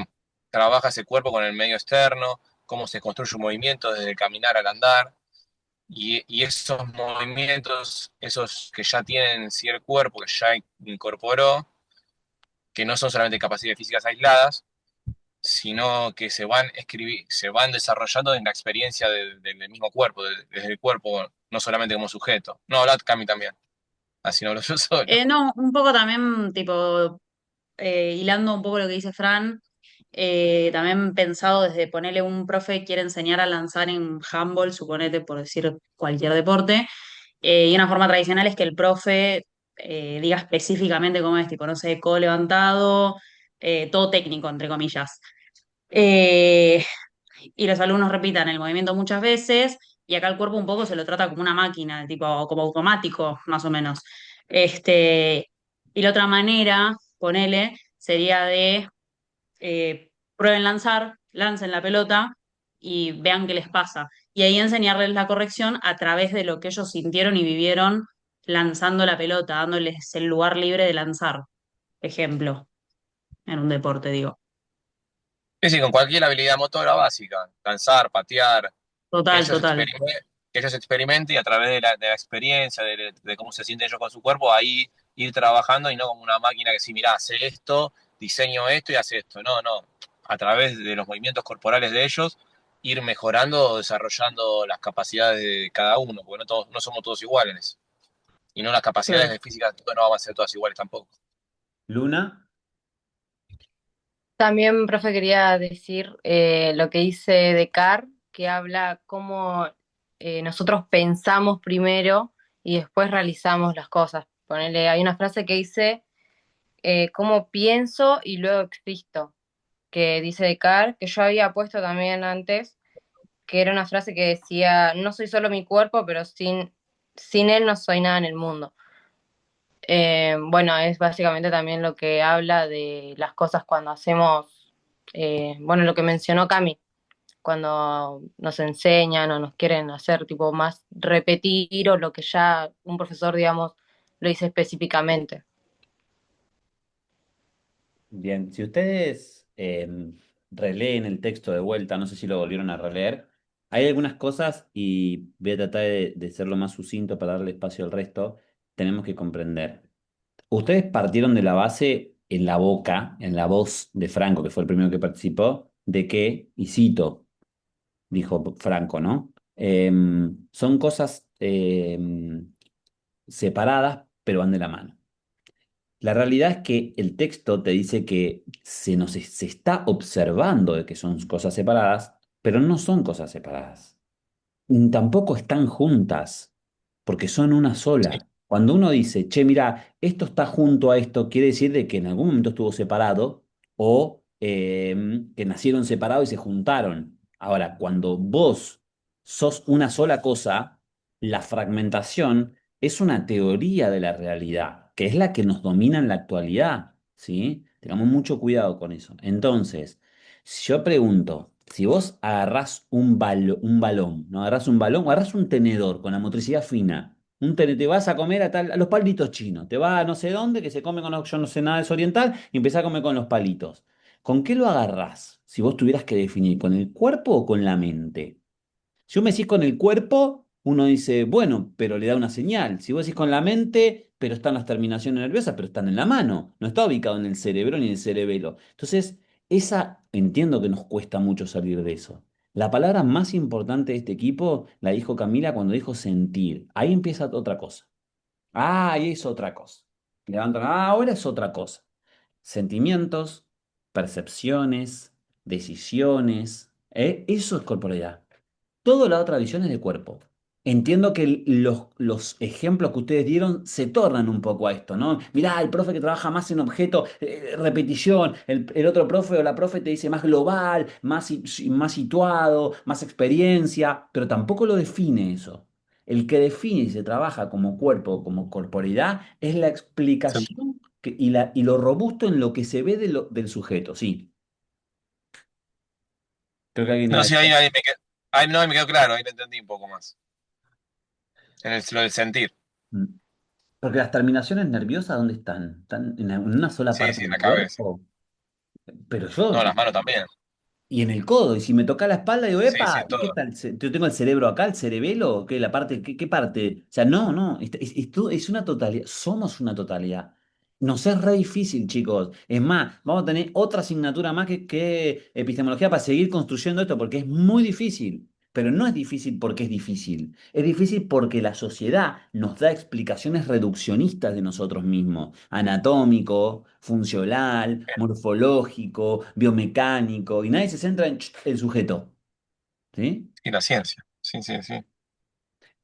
trabaja ese cuerpo con el medio externo, cómo se construye un movimiento desde el caminar al andar, y esos movimientos, esos que ya tienen sí el cuerpo, que ya incorporó, que no son solamente capacidades físicas aisladas, sino que se van desarrollando en la experiencia del mismo cuerpo, desde el cuerpo, no solamente como sujeto. No, hablad Cami también, así no hablo yo solo. No, un poco también, tipo, hilando un poco lo que dice Fran, también pensado desde ponerle un profe quiere enseñar a lanzar en handball, suponete, por decir cualquier deporte, y una forma tradicional es que el profe diga específicamente cómo es, tipo, no sé, codo levantado, todo técnico, entre comillas. Eh, y los alumnos repitan el movimiento muchas veces, y acá el cuerpo un poco se lo trata como una máquina, tipo, como automático, más o menos. Y la otra manera, ponele, sería de prueben lanzar, lancen la pelota y vean qué les pasa. Y ahí enseñarles la corrección a través de lo que ellos sintieron y vivieron lanzando la pelota, dándoles el lugar libre de lanzar, ejemplo, en un deporte, digo. Es decir, con cualquier habilidad motora básica, lanzar, patear, que Total, ellos total. experimenten, que ellos experimenten, y a través de la experiencia, de cómo se sienten ellos con su cuerpo, ahí ir trabajando, y no como una máquina que si, mira, hace esto, diseño esto y hace esto. No, no. A través de los movimientos corporales de ellos, ir mejorando o desarrollando las capacidades de cada uno, porque no somos todos iguales. Y no las Claro. capacidades físicas no van a ser todas iguales tampoco. Luna. También, profe, quería decir lo que dice Descartes, que habla cómo nosotros pensamos primero y después realizamos las cosas. Ponele, hay una frase que dice cómo pienso y luego existo, que dice Descartes, que yo había puesto también antes, que era una frase que decía, no soy solo mi cuerpo, pero sin él no soy nada en el mundo. Bueno, es básicamente también lo que habla de las cosas cuando hacemos, bueno, lo que mencionó Cami, cuando nos enseñan o nos quieren hacer tipo más repetir o lo que ya un profesor, digamos, lo dice específicamente. Bien, si ustedes releen el texto de vuelta, no sé si lo volvieron a releer, hay algunas cosas y voy a tratar de ser lo más sucinto para darle espacio al resto, tenemos que comprender. Ustedes partieron de la base en la boca, en la voz de Franco, que fue el primero que participó, de que, y cito, dijo Franco, ¿no? Son cosas separadas, pero van de la mano. La realidad es que el texto te dice que se está observando de que son cosas separadas, pero no son cosas separadas. Tampoco están juntas, porque son una Sí, sola. Cuando uno dice, che, mira, esto está junto a esto, quiere decir de que en algún momento estuvo separado o que nacieron separados y se juntaron. Ahora, cuando vos sos una sola cosa, la fragmentación es una teoría de la realidad, que es la que nos domina en la actualidad, ¿sí? Tengamos mucho cuidado con eso. Entonces, si yo pregunto, si vos agarrás un balón, ¿no? Agarrás un balón o agarrás un tenedor con la motricidad fina, te vas a comer a los palitos chinos, te vas a no sé dónde, que se come con, yo no sé nada de eso oriental, y empezás a comer con los palitos. ¿Con qué lo agarrás? Si vos tuvieras que definir, ¿con el cuerpo o con la mente? Si vos me decís con el cuerpo, uno dice, bueno, pero le da una señal. Si vos decís con la mente, pero están las terminaciones nerviosas, pero están en la mano, no está ubicado en el cerebro ni en el cerebelo. Entonces, entiendo que nos cuesta mucho salir de eso. La palabra más importante de este equipo la dijo Camila cuando dijo sentir. Ahí empieza otra cosa. Ah, ahí es otra cosa. Levantan, ahora es otra cosa. Sentimientos, percepciones, decisiones, eso es corporalidad. Toda la otra visión es de cuerpo. Entiendo que los ejemplos que ustedes dieron se tornan un poco a esto, ¿no? Mirá, el profe que trabaja más en objeto, repetición, el otro profe o la profe te dice más global, más situado, más experiencia, pero tampoco lo define eso. El que define y se trabaja como cuerpo, como corporeidad, es la sí. explicación y lo robusto en lo que se ve del sujeto, sí. Creo que alguien iba No, a sí, decir. ahí no, me quedó claro, ahí lo entendí un poco más. Lo del sentir. Porque las terminaciones nerviosas, ¿dónde están? ¿Están en una sola Sí, parte sí, en del la cabeza. cuerpo? Pero yo, No, las manos también. y en el codo, y si me toca la espalda, digo, Sí, sí, ¡epa! en ¿Y qué todo. tal? ¿Yo tengo el cerebro acá, el cerebelo? ¿Qué, la parte, qué parte? O sea, no, no, es una totalidad, somos una totalidad. Nos es re difícil, chicos. Es más, vamos a tener otra asignatura más que epistemología para seguir construyendo esto, porque es muy difícil. Pero no es difícil porque es difícil. Es difícil porque la sociedad nos da explicaciones reduccionistas de nosotros mismos. Anatómico, funcional, morfológico, biomecánico. Y nadie se centra en el sujeto. ¿Sí? Y la ciencia. Sí, sí, sí.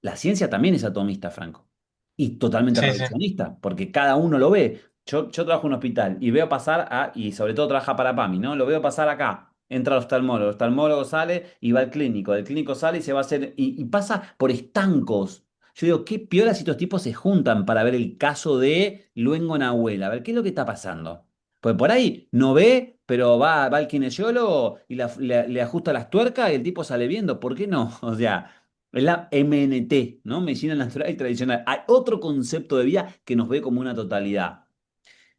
La ciencia también es atomista, Franco, y totalmente Sí, sí. reduccionista, porque cada uno lo ve. Yo trabajo en un hospital y veo pasar y sobre todo trabaja para PAMI, ¿no? Lo veo pasar acá. Entra el oftalmólogo sale y va al clínico, del clínico sale y se va a hacer, y pasa por estancos. Yo digo, qué piola si estos tipos se juntan para ver el caso de Luengo Nahuel, a ver qué es lo que está pasando. Pues por ahí no ve, pero va al kinesiólogo y le ajusta las tuercas y el tipo sale viendo. ¿Por qué no? O sea, es la MNT, ¿no? Medicina natural y tradicional. Hay otro concepto de vida que nos ve como una totalidad.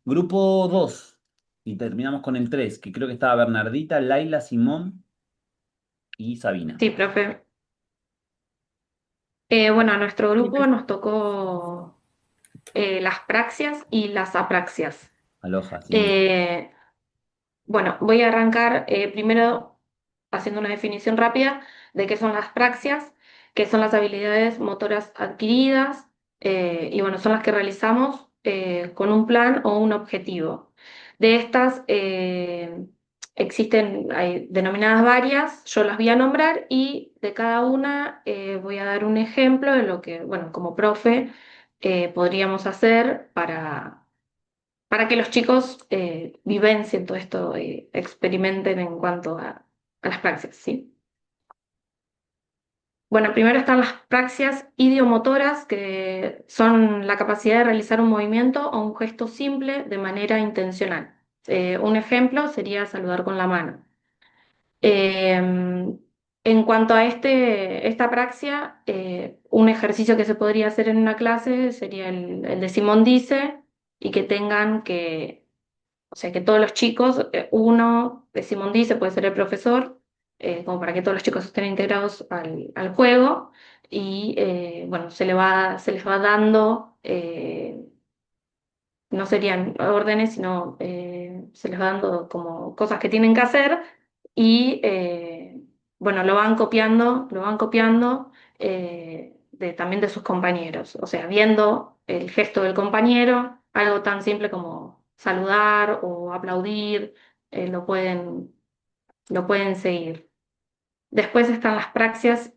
Grupo 2 y terminamos con el 3 que creo que estaba Bernardita, Laila, Simón y Sabina. Sí, profe. Bueno, a nuestro grupo nos tocó las praxias y las apraxias. Aloha, sí. Eh, bueno, voy a arrancar primero haciendo una definición rápida de qué son las praxias, que son las habilidades motoras adquiridas, y bueno, son las que realizamos con un plan o un objetivo. De estas existen, hay denominadas varias, yo las voy a nombrar y de cada una voy a dar un ejemplo de lo que, bueno, como profe podríamos hacer para que los chicos vivencien todo esto, experimenten en cuanto a las praxias, ¿sí? Bueno, primero están las praxias idiomotoras, que son la capacidad de realizar un movimiento o un gesto simple de manera intencional. Un ejemplo sería saludar con la mano. En cuanto a esta praxia, un ejercicio que se podría hacer en una clase sería el de Simón dice, y que tengan que, o sea, que todos los chicos, uno de Simón dice, puede ser el profesor, como para que todos los chicos estén integrados al juego, y bueno, se les va dando, no serían órdenes, sino se les va dando como cosas que tienen que hacer, y bueno, lo van copiando también de sus compañeros, o sea, viendo el gesto del compañero algo tan simple como saludar o aplaudir, eh, lo pueden, lo pueden seguir. Después están las praxias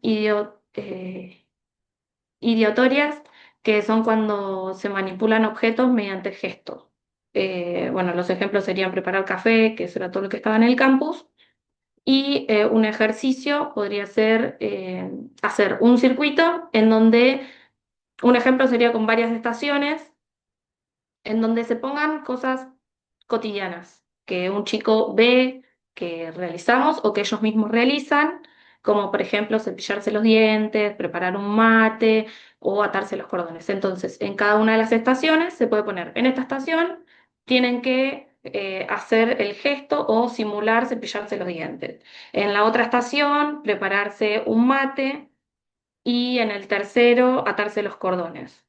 idiotorias, que son cuando se manipulan objetos mediante gestos. Bueno, los ejemplos serían preparar café, que eso era todo lo que estaba en el campus, y un ejercicio podría ser hacer un circuito en donde, un ejemplo sería con varias estaciones, en donde se pongan cosas cotidianas que un chico ve que realizamos o que ellos mismos realizan, como por ejemplo cepillarse los dientes, preparar un mate o atarse los cordones. Entonces, en cada una de las estaciones se puede poner, en esta estación tienen que hacer el gesto o simular cepillarse los dientes. En la otra estación, prepararse un mate y en el tercero, atarse los cordones.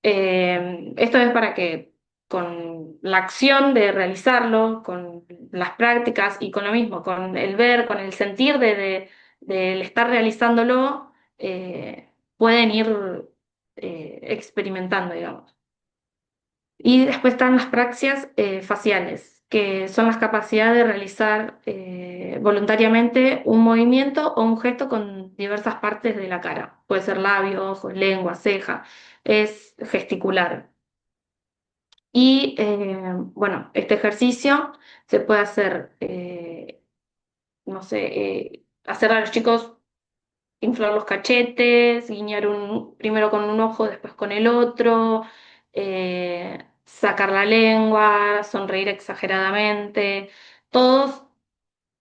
Esto es para que con la acción de realizarlo, con las prácticas y con lo mismo, con el ver, con el sentir del estar realizándolo, pueden ir experimentando, digamos. Y después están las praxias faciales, que son las capacidades de realizar voluntariamente un movimiento o un gesto con diversas partes de la cara. Puede ser labios, ojos, lengua, ceja. Es gesticular. Y bueno, este ejercicio se puede hacer, no sé, hacer a los chicos inflar los cachetes, guiñar primero con un ojo, después con el otro, sacar la lengua, sonreír exageradamente, todos,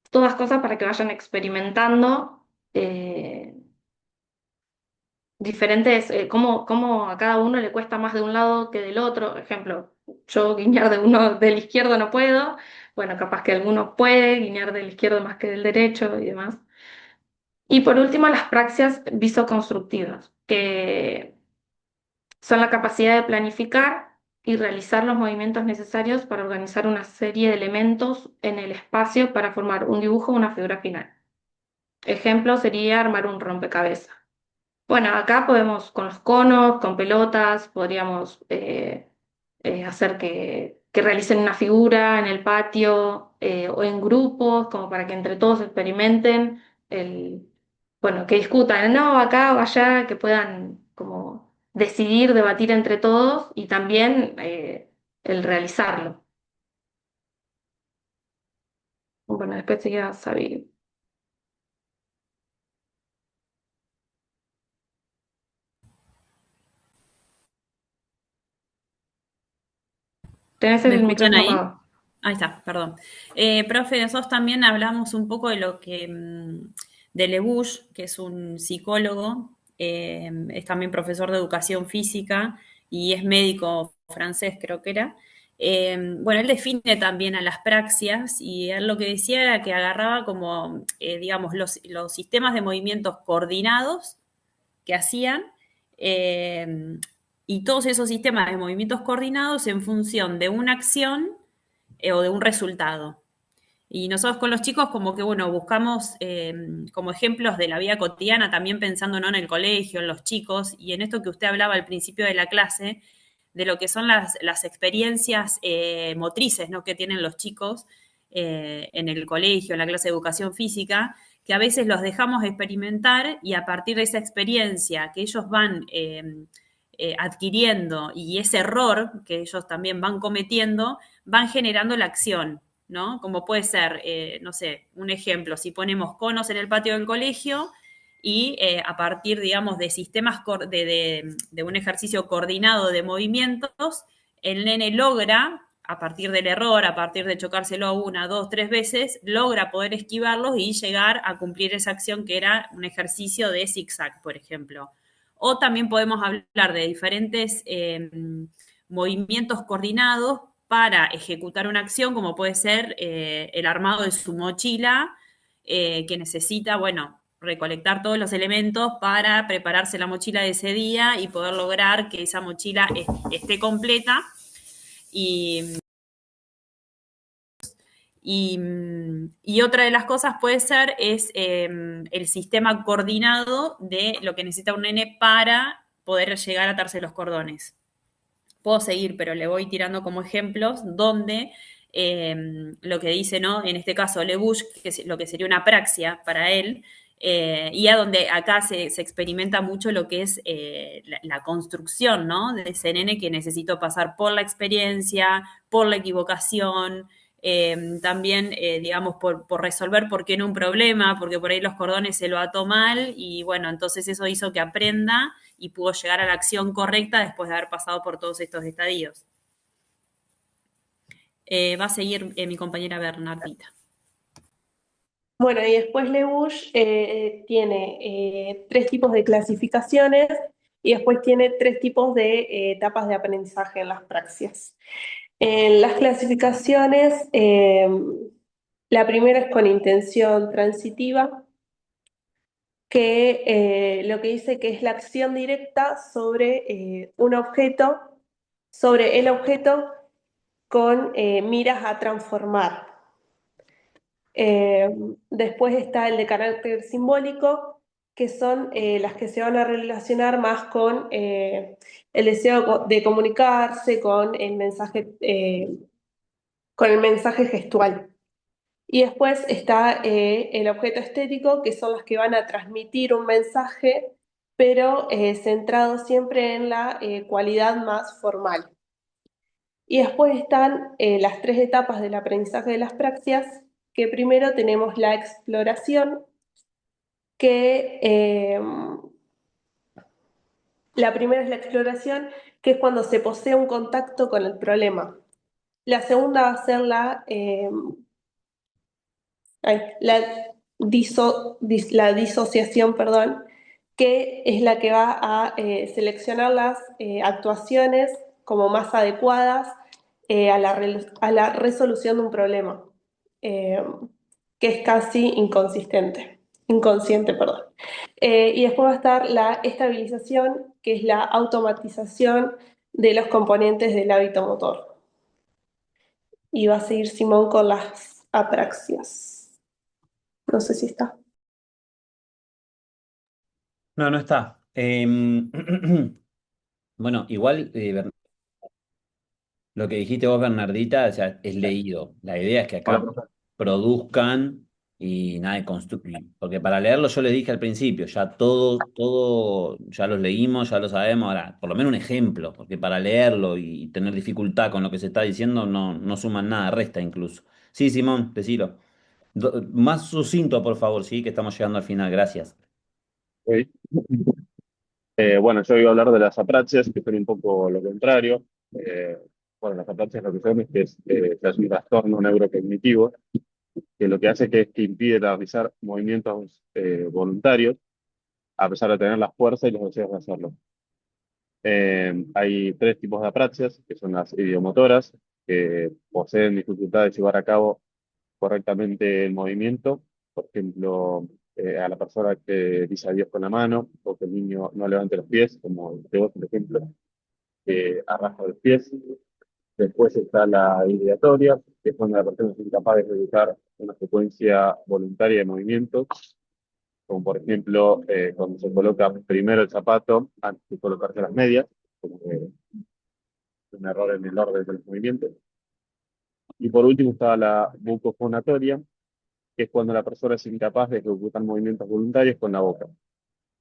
todas cosas para que vayan experimentando diferentes, cómo a cada uno le cuesta más de un lado que del otro. Ejemplo, yo guiñar de uno del izquierdo no puedo, bueno, capaz que alguno puede guiñar del izquierdo más que del derecho y demás. Y por último, las praxias visoconstructivas, que son la capacidad de planificar y realizar los movimientos necesarios para organizar una serie de elementos en el espacio para formar un dibujo o una figura final. Ejemplo sería armar un rompecabezas. Bueno, acá podemos con los conos, con pelotas, podríamos hacer que realicen una figura en el patio o en grupos, como para que entre todos experimenten bueno, que discutan, no, acá o allá, que puedan como decidir, debatir entre todos y también el realizarlo. Bueno, después seguía Sabi. Tenés ¿Me el escuchan micrófono ahí? apagado. Ahí está, perdón. Profe, nosotros también hablamos un poco de lo que, de Lebush, que es un psicólogo, es también profesor de educación física y es médico francés, creo que era. Bueno, él define también a las praxias y él lo que decía era que agarraba como, digamos, los sistemas de movimientos coordinados que hacían y todos esos sistemas de movimientos coordinados en función de una acción o de un resultado. Y nosotros con los chicos como que, bueno, buscamos como ejemplos de la vida cotidiana, también pensando ¿no? en el colegio, en los chicos, y en esto que usted hablaba al principio de la clase, de lo que son las experiencias motrices ¿no? que tienen los chicos en el colegio, en la clase de educación física, que a veces los dejamos experimentar y a partir de esa experiencia que ellos van adquiriendo y ese error que ellos también van cometiendo, van generando la acción, ¿no? Como puede ser, no sé, un ejemplo, si ponemos conos en el patio del colegio y a partir, digamos, de sistemas de un ejercicio coordinado de movimientos, el nene logra, a partir del error, a partir de chocárselo una, dos, tres veces, logra poder esquivarlos y llegar a cumplir esa acción que era un ejercicio de zigzag, por ejemplo. O también podemos hablar de diferentes movimientos coordinados para ejecutar una acción, como puede ser el armado de su mochila, que necesita, bueno, recolectar todos los elementos para prepararse la mochila de ese día y poder lograr que esa mochila esté completa. Y otra de las cosas puede ser es el sistema coordinado de lo que necesita un nene para poder llegar a atarse los cordones. puedo seguir, pero le voy tirando como ejemplos donde lo que dice, ¿no? En este caso, Le Bush, que es lo que sería una praxia para él, y a donde acá se experimenta mucho lo que es la construcción, ¿no? De ese nene que necesito pasar por la experiencia, por la equivocación, también, digamos, por resolver por qué no un problema, porque por ahí los cordones se lo ató mal y bueno, entonces eso hizo que aprenda y pudo llegar a la acción correcta después de haber pasado por todos estos estadios. Va a seguir mi compañera Bernardita. Bueno, y después Lebush tiene tres tipos de clasificaciones y después tiene tres tipos de etapas de aprendizaje en las praxias. En las clasificaciones, la primera es con intención transitiva, que lo que dice que es la acción directa sobre un objeto, sobre el objeto con miras a transformar. Después está el de carácter simbólico, que son las que se van a relacionar más con el deseo de comunicarse, con el mensaje gestual. Y después está el objeto estético, que son las que van a transmitir un mensaje, pero centrado siempre en la cualidad más formal. Y después están las tres etapas del aprendizaje de las praxias, que primero tenemos la exploración, que la primera es la exploración, que es cuando se posee un contacto con el problema. La segunda va a ser la disociación, perdón, que es la que va a seleccionar las actuaciones como más adecuadas a la resolución de un problema, eh, que es casi inconsciente, perdón. Y después va a estar la estabilización, que es la automatización de los componentes del hábito motor. Y va a seguir Simón con las apraxias. No sé si está. No, no está. Bueno, igual lo que dijiste vos, Bernardita, o sea, es leído. La idea es que Hola, acá profe. produzcan y nada de construir. Porque para leerlo yo le dije al principio, ya todo, ya los leímos, ya lo sabemos. Ahora, por lo menos un ejemplo, porque para leerlo y tener dificultad con lo que se está diciendo no suman nada, resta incluso. Sí, Simón, decilo. Más sucinto, por favor, sí, que estamos llegando al final. Gracias. Ok. Bueno, yo iba a hablar de las apraxias, que son un poco lo contrario. Eh, bueno, las apraxias lo que son es que es un trastorno neurocognitivo, que lo que hace es que impide realizar movimientos voluntarios, a pesar de tener la fuerza y los deseos de hacerlo. Hay tres tipos de apraxias, que son las idiomotoras, que poseen dificultad de llevar a cabo correctamente el movimiento. Por ejemplo, a la persona que dice adiós con la mano, o que el niño no levante los pies, como de vos, por ejemplo, que arrastra los pies. Después está la ideatoria, que es cuando la persona es incapaz de ejecutar una secuencia voluntaria de movimientos, como por ejemplo cuando se coloca primero el zapato antes de colocarse las medias, como que es un error en el orden de los movimientos. Y por último está la bucofonatoria, que es cuando la persona es incapaz de ejecutar movimientos voluntarios con la boca.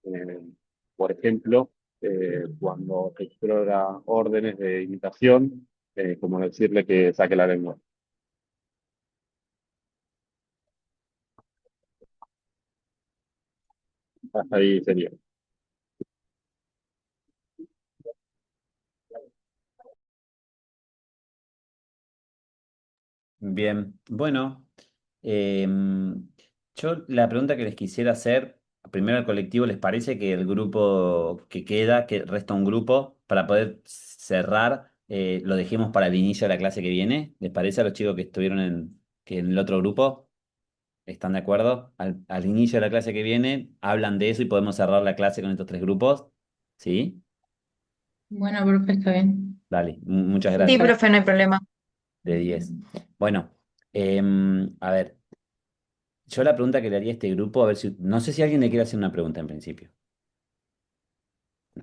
Eh, por ejemplo, cuando se explora órdenes de imitación, como decirle que saque la lengua. Hasta ahí sería. Bien, bueno, yo la pregunta que les quisiera hacer, primero al colectivo, ¿les parece que el grupo que queda, que resta un grupo, para poder cerrar, lo dejemos para el inicio de la clase que viene? ¿Les parece a los chicos que estuvieron en el otro grupo? ¿Están de acuerdo? Al inicio de la clase que viene, hablan de eso y podemos cerrar la clase con estos tres grupos. ¿Sí? Bueno, profe, está bien. Dale, muchas Sí, gracias. profe, no hay problema. De 10. Bueno, a ver. Yo la pregunta que le haría a este grupo, a ver si. No sé si alguien le quiere hacer una pregunta en principio.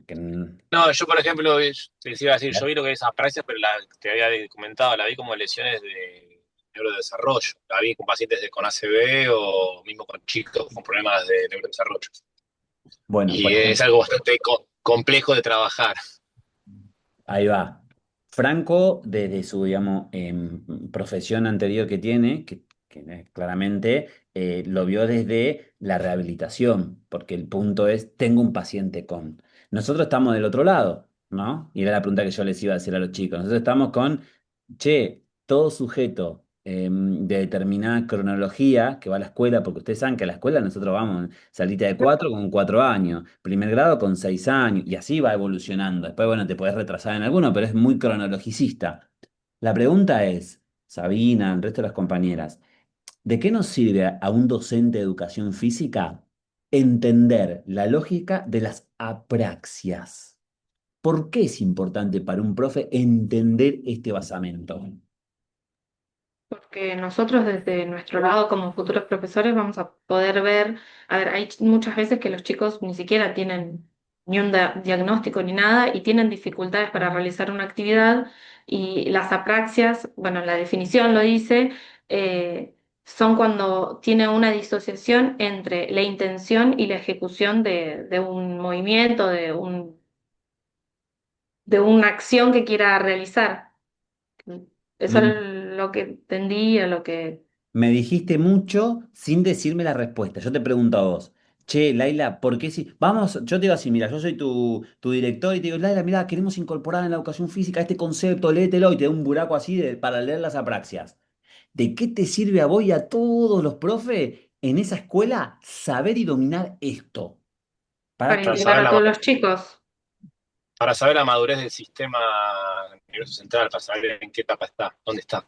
Que, No, yo por ejemplo, te iba a decir, yo vi lo que es apraxia, pero te había comentado, la vi como lesiones de neurodesarrollo. La vi con pacientes con ACV o mismo con chicos con problemas de neurodesarrollo. bueno, por Y es ejemplo, algo bastante complejo de trabajar. ahí va. Franco, desde su, digamos, profesión anterior que tiene, que claramente lo vio desde la rehabilitación, porque el punto es, tengo un paciente con. Nosotros estamos del otro lado, ¿no? Y era la pregunta que yo les iba a hacer a los chicos. Nosotros estamos con, che, todo sujeto de determinada cronología que va a la escuela, porque ustedes saben que a la escuela nosotros vamos, salita de 4 con 4 años, primer grado con 6 años, y así va evolucionando. Después, bueno, te podés retrasar en alguno, pero es muy cronologicista. La pregunta es, Sabina, el resto de las compañeras, ¿de qué nos sirve a un docente de educación física entender la lógica de las apraxias? ¿Por qué es importante para un profe entender este basamento? Porque nosotros desde nuestro lado como futuros profesores vamos a poder ver, a ver, hay muchas veces que los chicos ni siquiera tienen ni un diagnóstico ni nada y tienen dificultades para realizar una actividad y las apraxias, bueno, la definición lo dice, son cuando tiene una disociación entre la intención y la ejecución de un movimiento, de una acción que quiera realizar. Eso Me, es lo que entendí, a lo que... me dijiste mucho sin decirme la respuesta. Yo te pregunto a vos, che, Laila, ¿por qué si? Vamos, yo te digo así, mira, yo soy tu director y te digo, Laila, mira, queremos incorporar en la educación física este concepto, léetelo y te da un buraco así para leer las apraxias. ¿De qué te sirve a vos y a todos los profes en esa escuela saber y dominar esto? ¿Para Para Para qué? integrar saber a todos los chicos. para saber la madurez del sistema nervioso central, para saber en qué etapa está, dónde está.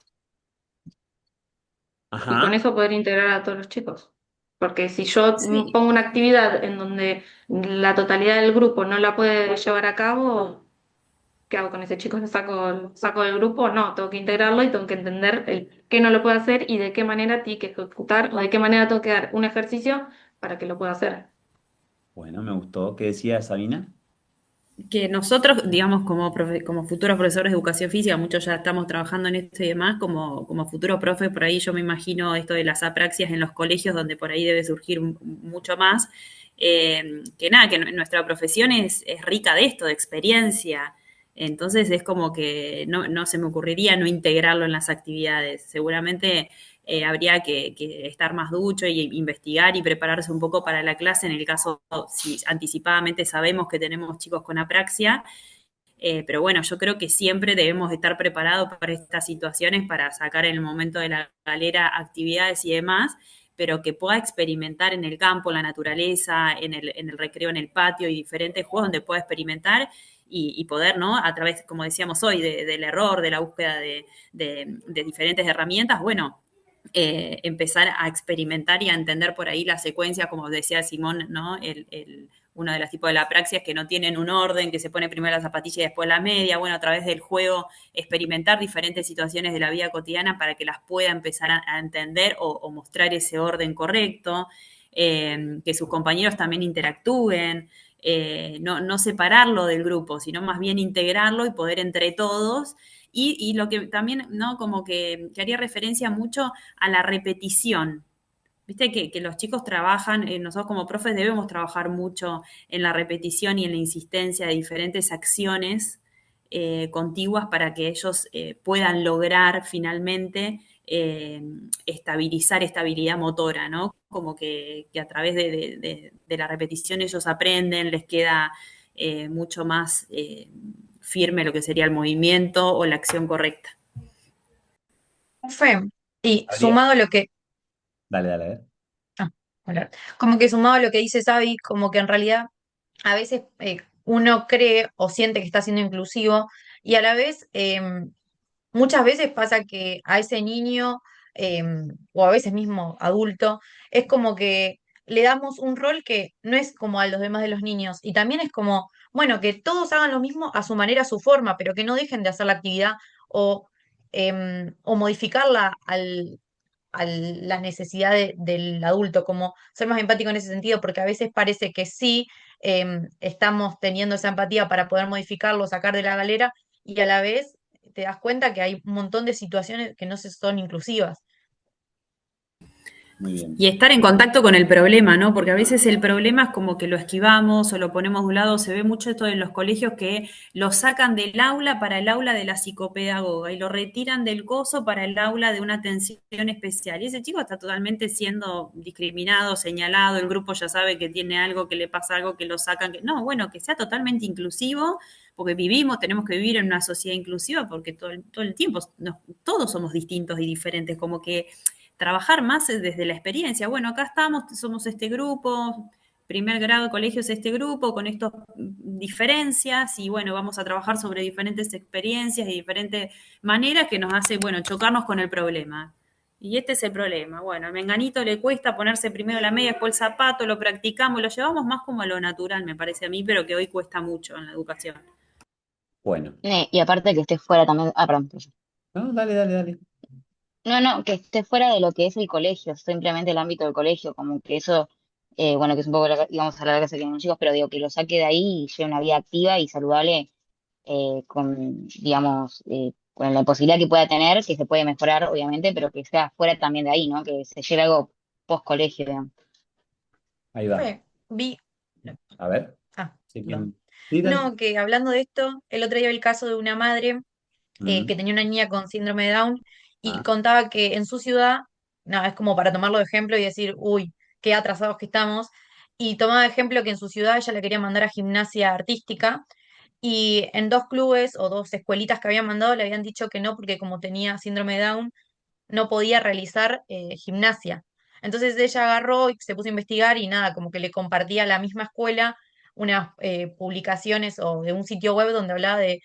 Y con Ajá. eso poder integrar a todos los chicos. Porque si yo Sí. pongo una actividad en donde la totalidad del grupo no la puede llevar a cabo, ¿qué hago con ese chico? ¿Lo saco del grupo? No, tengo que integrarlo y tengo que entender el qué no lo puede hacer y de qué manera tiene que ejecutar o de qué manera tengo que dar un ejercicio para que lo pueda hacer. Bueno, me gustó. ¿Qué decía Sabina? Que nosotros, digamos, como futuros profesores de educación física, muchos ya estamos trabajando en esto y demás, como futuro profe, por ahí yo me imagino esto de las apraxias en los colegios, donde por ahí debe surgir mucho más. Que nada, que nuestra profesión es rica de esto, de experiencia. Entonces es como que no se me ocurriría no integrarlo en las actividades. Seguramente habría que estar más ducho y investigar y prepararse un poco para la clase en el caso si anticipadamente sabemos que tenemos chicos con apraxia. Pero bueno, yo creo que siempre debemos estar preparados para estas situaciones, para sacar en el momento de la galera actividades y demás, pero que pueda experimentar en el campo, en la naturaleza, en el recreo, en el patio y diferentes juegos donde pueda experimentar y poder, ¿no? A través, como decíamos hoy, del error, de la búsqueda de diferentes herramientas, bueno, empezar a experimentar y a entender por ahí la secuencia, como decía Simón, ¿no? Uno de los tipos de la praxia es que no tienen un orden, que se pone primero la zapatilla y después la media. Bueno, a través del juego, experimentar diferentes situaciones de la vida cotidiana para que las pueda empezar a entender o mostrar ese orden correcto, que sus compañeros también interactúen. No separarlo del grupo, sino más bien integrarlo y poder entre todos y lo que también, ¿no? Como que haría referencia mucho a la repetición. Viste que los chicos trabajan, nosotros como profes debemos trabajar mucho en la repetición y en la insistencia de diferentes acciones contiguas para que ellos puedan lograr finalmente estabilizar esta habilidad motora, ¿no? Como que a través de la repetición ellos aprenden, les queda mucho más firme lo que sería el movimiento o la acción correcta. Fe. Y Habría. sumado a lo que, Dale, dale, a ver. ah, hola. Como que sumado a lo que dice Xavi, como que en realidad a veces uno cree o siente que está siendo inclusivo y a la vez muchas veces pasa que a ese niño o a veces mismo adulto es como que le damos un rol que no es como a los demás de los niños y también es como, bueno, que todos hagan lo mismo a su manera, a su forma, pero que no dejen de hacer la actividad o, o modificarla a la necesidad del adulto, como ser más empático en ese sentido, porque a veces parece que sí, estamos teniendo esa empatía para poder modificarlo, sacar de la galera, y a la vez te das cuenta que hay un montón de situaciones que no se son inclusivas. Muy bien. Y estar en contacto con el problema, ¿no? Porque a veces el problema es como que lo esquivamos o lo ponemos de un lado. Se ve mucho esto en los colegios que lo sacan del aula para el aula de la psicopedagoga y lo retiran del coso para el aula de una atención especial. Y ese chico está totalmente siendo discriminado, señalado, el grupo ya sabe que tiene algo, que le pasa algo, que lo sacan. Que... No, bueno, que sea totalmente inclusivo, porque vivimos, tenemos que vivir en una sociedad inclusiva, porque todo el tiempo todos somos distintos y diferentes, como que trabajar más desde la experiencia. Bueno, acá estamos, somos este grupo, primer grado de colegio es este grupo, con estas diferencias, y bueno, vamos a trabajar sobre diferentes experiencias y diferentes maneras que nos hace, bueno, chocarnos con el problema. Y este es el problema. Bueno, a Menganito le cuesta ponerse primero la media, después el zapato, lo practicamos, lo llevamos más como a lo natural, me parece a mí, pero que hoy cuesta mucho en la educación. Bueno. Y aparte que esté fuera también. Ah, perdón. No, dale, dale, dale. No, no, que esté fuera de lo que es el colegio, simplemente el ámbito del colegio, como que eso, bueno, que es un poco, digamos, a la que se tienen los chicos, pero digo, que lo saque de ahí y lleve una vida activa y saludable, con, digamos, con la posibilidad que pueda tener, que se puede mejorar, obviamente, pero que sea fuera también de ahí, ¿no? Que se lleve algo post colegio, digamos. Ahí va. Vi, A ver. ah, Sí, perdón. sí, dale. No, que hablando de esto, el otro día vi el caso de una madre Mm. que tenía una niña con síndrome de Down y Ah, contaba que en su ciudad, no, es como para tomarlo de ejemplo y decir, uy, qué atrasados que estamos, y tomaba de ejemplo que en su ciudad ella la quería mandar a gimnasia artística y en dos clubes o dos escuelitas que habían mandado le habían dicho que no porque como tenía síndrome de Down no podía realizar gimnasia. Entonces ella agarró y se puso a investigar y nada, como que le compartía a la misma escuela unas publicaciones o de un sitio web donde hablaba de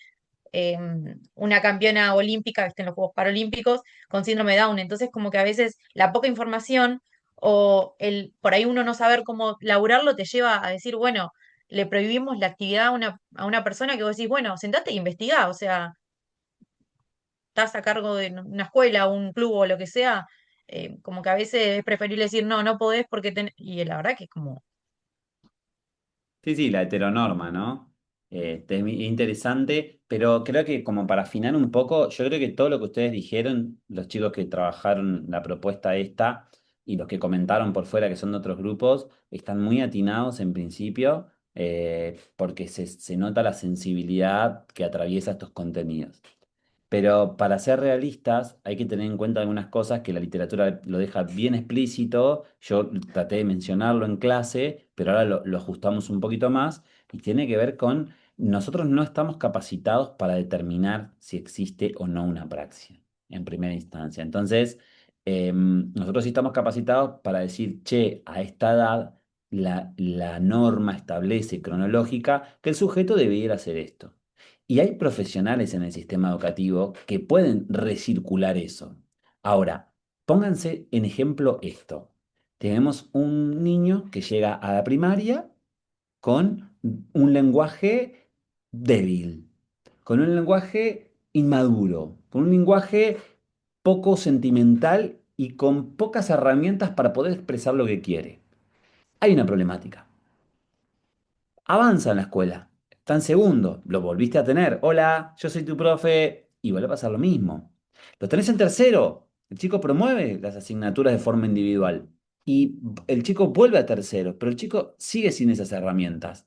una campeona olímpica, viste, en los Juegos Paralímpicos, con síndrome de Down. Entonces, como que a veces la poca información o el por ahí uno no saber cómo laburarlo te lleva a decir, bueno, le prohibimos la actividad a una persona que vos decís, bueno, sentate e investigá, o sea, estás a cargo de una escuela, un club o lo que sea, como que a veces es preferible decir, no, no podés porque y la verdad que es como, sí, sí, la heteronorma, ¿no? Es interesante, pero creo que como para afinar un poco, yo creo que todo lo que ustedes dijeron, los chicos que trabajaron la propuesta esta y los que comentaron por fuera que son de otros grupos, están muy atinados en principio, porque se nota la sensibilidad que atraviesa estos contenidos. Pero para ser realistas hay que tener en cuenta algunas cosas que la literatura lo deja bien explícito. Yo traté de mencionarlo en clase, pero ahora lo ajustamos un poquito más y tiene que ver con nosotros no estamos capacitados para determinar si existe o no una praxis en primera instancia. Entonces, nosotros sí estamos capacitados para decir, che, a esta edad la norma establece cronológica que el sujeto debiera hacer esto. Y hay profesionales en el sistema educativo que pueden recircular eso. Ahora, pónganse en ejemplo esto. Tenemos un niño que llega a la primaria con un lenguaje débil, con un lenguaje inmaduro, con un lenguaje poco sentimental y con pocas herramientas para poder expresar lo que quiere. Hay una problemática. Avanza en la escuela. Está en segundo. Lo volviste a tener. Hola, yo soy tu profe. Y vuelve a pasar lo mismo. Lo tenés en tercero. El chico promueve las asignaturas de forma individual. Y el chico vuelve a tercero, pero el chico sigue sin esas herramientas.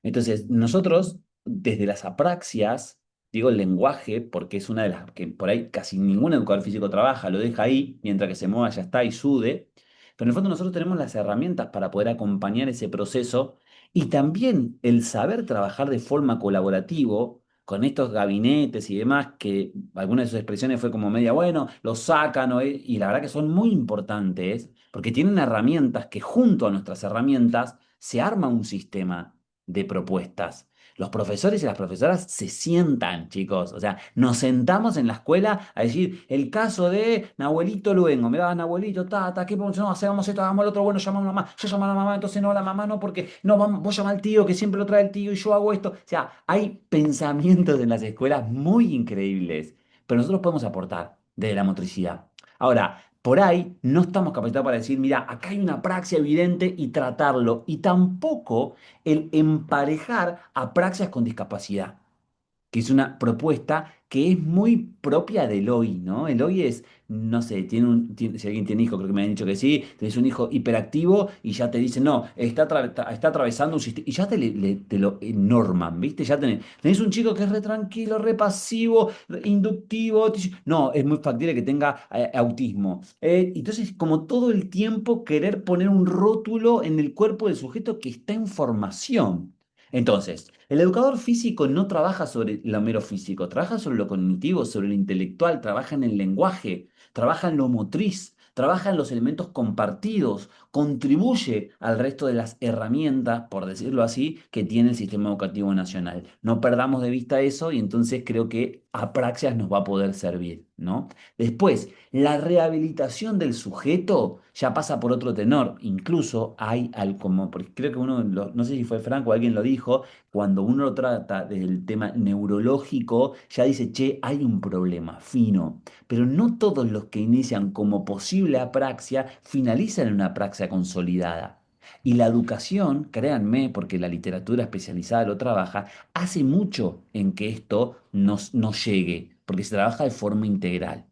Entonces, nosotros, desde las apraxias, digo el lenguaje, porque es una de las que por ahí casi ningún educador físico trabaja, lo deja ahí, mientras que se mueva ya está y sude. Pero en el fondo nosotros tenemos las herramientas para poder acompañar ese proceso y también el saber trabajar de forma colaborativo con estos gabinetes y demás, que algunas de sus expresiones fue como media, bueno, los sacan, y la verdad que son muy importantes, porque tienen herramientas que junto a nuestras herramientas se arma un sistema de propuestas. Los profesores y las profesoras se sientan, chicos. O sea, nos sentamos en la escuela a decir el caso de Nahuelito Luengo. Me va Nahuelito, ¿qué podemos hacer? No, hagamos esto, hagamos lo otro. Bueno, llamamos a la mamá. Yo llamo a la mamá, entonces no, la mamá no, porque no, vamos, vos llama al tío, que siempre lo trae el tío y yo hago esto. O sea, hay pensamientos en las escuelas muy increíbles, pero nosotros podemos aportar desde la motricidad. Ahora, Por ahí no estamos capacitados para decir, mira, acá hay una praxia evidente y tratarlo. Y tampoco el emparejar a praxias con discapacidad, que es una propuesta que es muy propia del hoy, ¿no? El hoy es, no sé, si alguien tiene hijo, creo que me han dicho que sí, tenés un hijo hiperactivo y ya te dicen, no, está atravesando un sistema, y ya te lo norman, ¿viste? Ya tenés un chico que es re tranquilo, re pasivo, inductivo, no, es muy factible que tenga autismo. Entonces, como todo el tiempo querer poner un rótulo en el cuerpo del sujeto que está en formación. Entonces, el educador físico no trabaja sobre lo mero físico, trabaja sobre lo cognitivo, sobre lo intelectual, trabaja en el lenguaje, trabaja en lo motriz, trabaja en los elementos compartidos, contribuye al resto de las herramientas, por decirlo así, que tiene el sistema educativo nacional. No perdamos de vista eso y entonces creo que Apraxias nos va a poder servir, ¿no? Después, la rehabilitación del sujeto ya pasa por otro tenor. Incluso hay, como creo que no sé si fue Franco o alguien lo dijo, cuando uno lo trata desde el tema neurológico, ya dice, che, hay un problema fino. Pero no todos los que inician como posible apraxia finalizan en una apraxia consolidada. Y la educación, créanme, porque la literatura especializada lo trabaja, hace mucho en que esto no llegue, porque se trabaja de forma integral.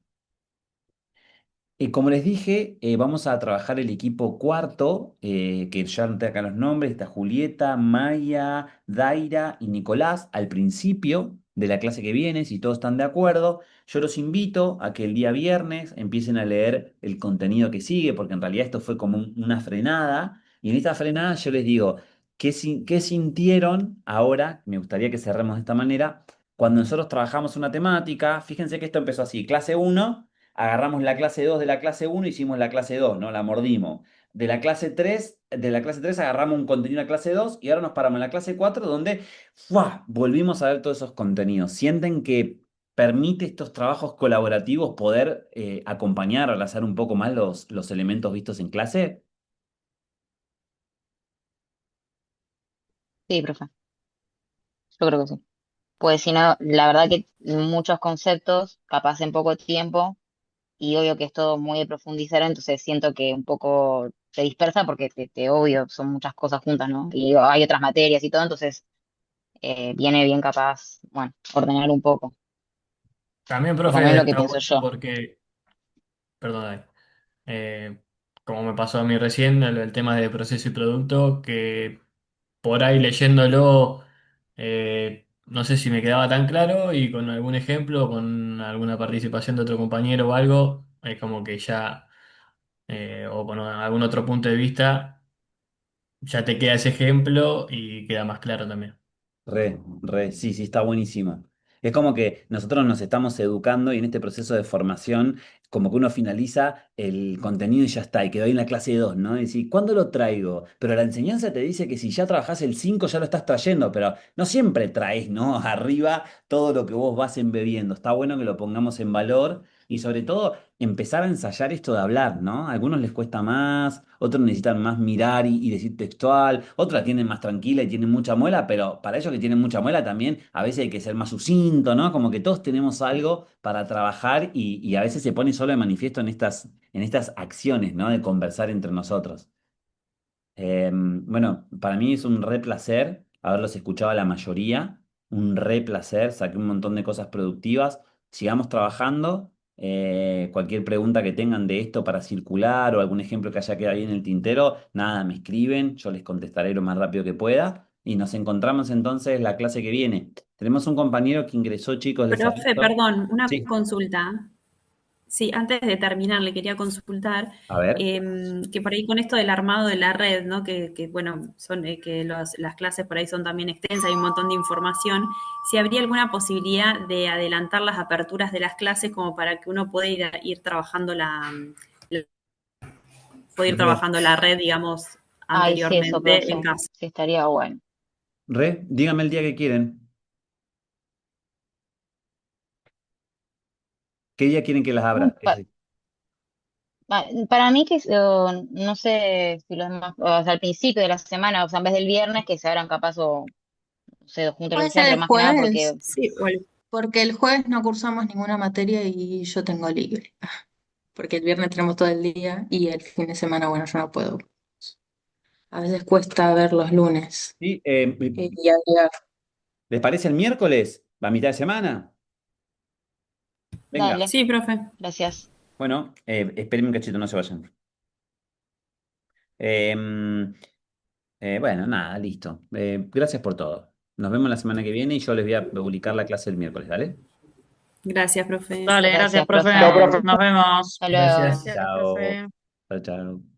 Como les dije, vamos a trabajar el equipo cuarto, que ya anoté acá los nombres, está Julieta, Maya, Daira y Nicolás al principio de la clase que viene, si todos están de acuerdo. Yo los invito a que el día viernes empiecen a leer el contenido que sigue, porque en realidad esto fue como una frenada, y en esta frenada yo les digo, ¿qué sintieron ahora? Me gustaría que cerremos de esta manera. Cuando nosotros trabajamos una temática, fíjense que esto empezó así, clase uno. Agarramos la clase 2 de la clase uno, hicimos la clase 2, ¿no? La mordimos. De la clase 3 agarramos un contenido de la clase 2 y ahora nos paramos en la clase 4 donde ¡fua! Volvimos a ver todos esos contenidos. ¿Sienten que permite estos trabajos colaborativos poder acompañar o enlazar un poco más los elementos vistos en clase? Sí, profe, yo creo que sí. Pues si no, la verdad que muchos conceptos, capaz en poco tiempo, y obvio que es todo muy de profundizar, entonces siento que un poco te dispersa porque obvio, son muchas cosas juntas, ¿no? Y hay otras materias y todo, entonces viene bien capaz, bueno, ordenar un poco, También, por lo menos profe, lo que está pienso bueno yo. porque, perdón, como me pasó a mí recién, el tema de proceso y producto, que por ahí leyéndolo, no sé si me quedaba tan claro y con algún ejemplo, con alguna participación de otro compañero o algo, es como que ya, o con algún otro punto de vista, ya te queda ese ejemplo y queda más claro también. Sí, sí, está buenísima. Es como que nosotros nos estamos educando y en este proceso de formación, como que uno finaliza el contenido y ya está, y quedó ahí en la clase 2, ¿no? Y decir, ¿cuándo lo traigo? Pero la enseñanza te dice que si ya trabajás el 5 ya lo estás trayendo, pero no siempre traes, ¿no? Arriba todo lo que vos vas embebiendo. Está bueno que lo pongamos en valor y sobre todo empezar a ensayar esto de hablar, ¿no? A algunos les cuesta más, otros necesitan más mirar y decir textual, otros la tienen más tranquila y tienen mucha muela, pero para ellos que tienen mucha muela también a veces hay que ser más sucinto, ¿no? Como que todos tenemos algo para trabajar y a veces se pone solo de manifiesto en estas acciones, ¿no? De conversar entre nosotros. Bueno, para mí es un re placer haberlos escuchado a la mayoría, un re placer, saqué un montón de cosas productivas. Sigamos trabajando. Cualquier pregunta que tengan de esto para circular o algún ejemplo que haya quedado ahí en el tintero, nada, me escriben, yo les contestaré lo más rápido que pueda. Y nos encontramos entonces la clase que viene. Tenemos un compañero que ingresó, chicos, les Profe, aviso. perdón, una Sí, consulta. Sí, antes de terminar, le quería consultar a ver. que por ahí con esto del armado de la red, ¿no? Que bueno, son que las clases por ahí son también extensas, hay un montón de información. Si habría alguna posibilidad de adelantar las aperturas de las clases como para que uno pueda ir trabajando pueda ir Re, trabajando la red, digamos, Ay, sí, eso, anteriormente en profe, casa. sí estaría bueno. dígame el día que quieren. ¿Qué día quieren que las abra? Para mí que, no sé si los demás, o sea, al principio de la semana, o sea, en vez del viernes, que se abran capaz o, no sé, juntos lo Puede que sea, ser pero el más que nada porque jueves, porque el jueves no cursamos ninguna materia y yo tengo libre. porque el viernes tenemos todo el día y el fin de semana, bueno, yo no puedo. A veces cuesta ver los lunes Sí, y agregar. ¿les parece el miércoles? ¿Va a mitad de semana? Venga. Dale, Sí, profe. gracias. Bueno, esperen un cachito, no se vayan. Em, bueno, nada, listo. Gracias por todo. Nos vemos la semana que viene y yo les voy a publicar la clase el miércoles, ¿vale? Gracias, profe. Dale, gracias, Gracias, profe. profe. Chao, profe. Nos vemos. Hasta luego. Gracias. Gracias, Chao. profe. Chao, chao.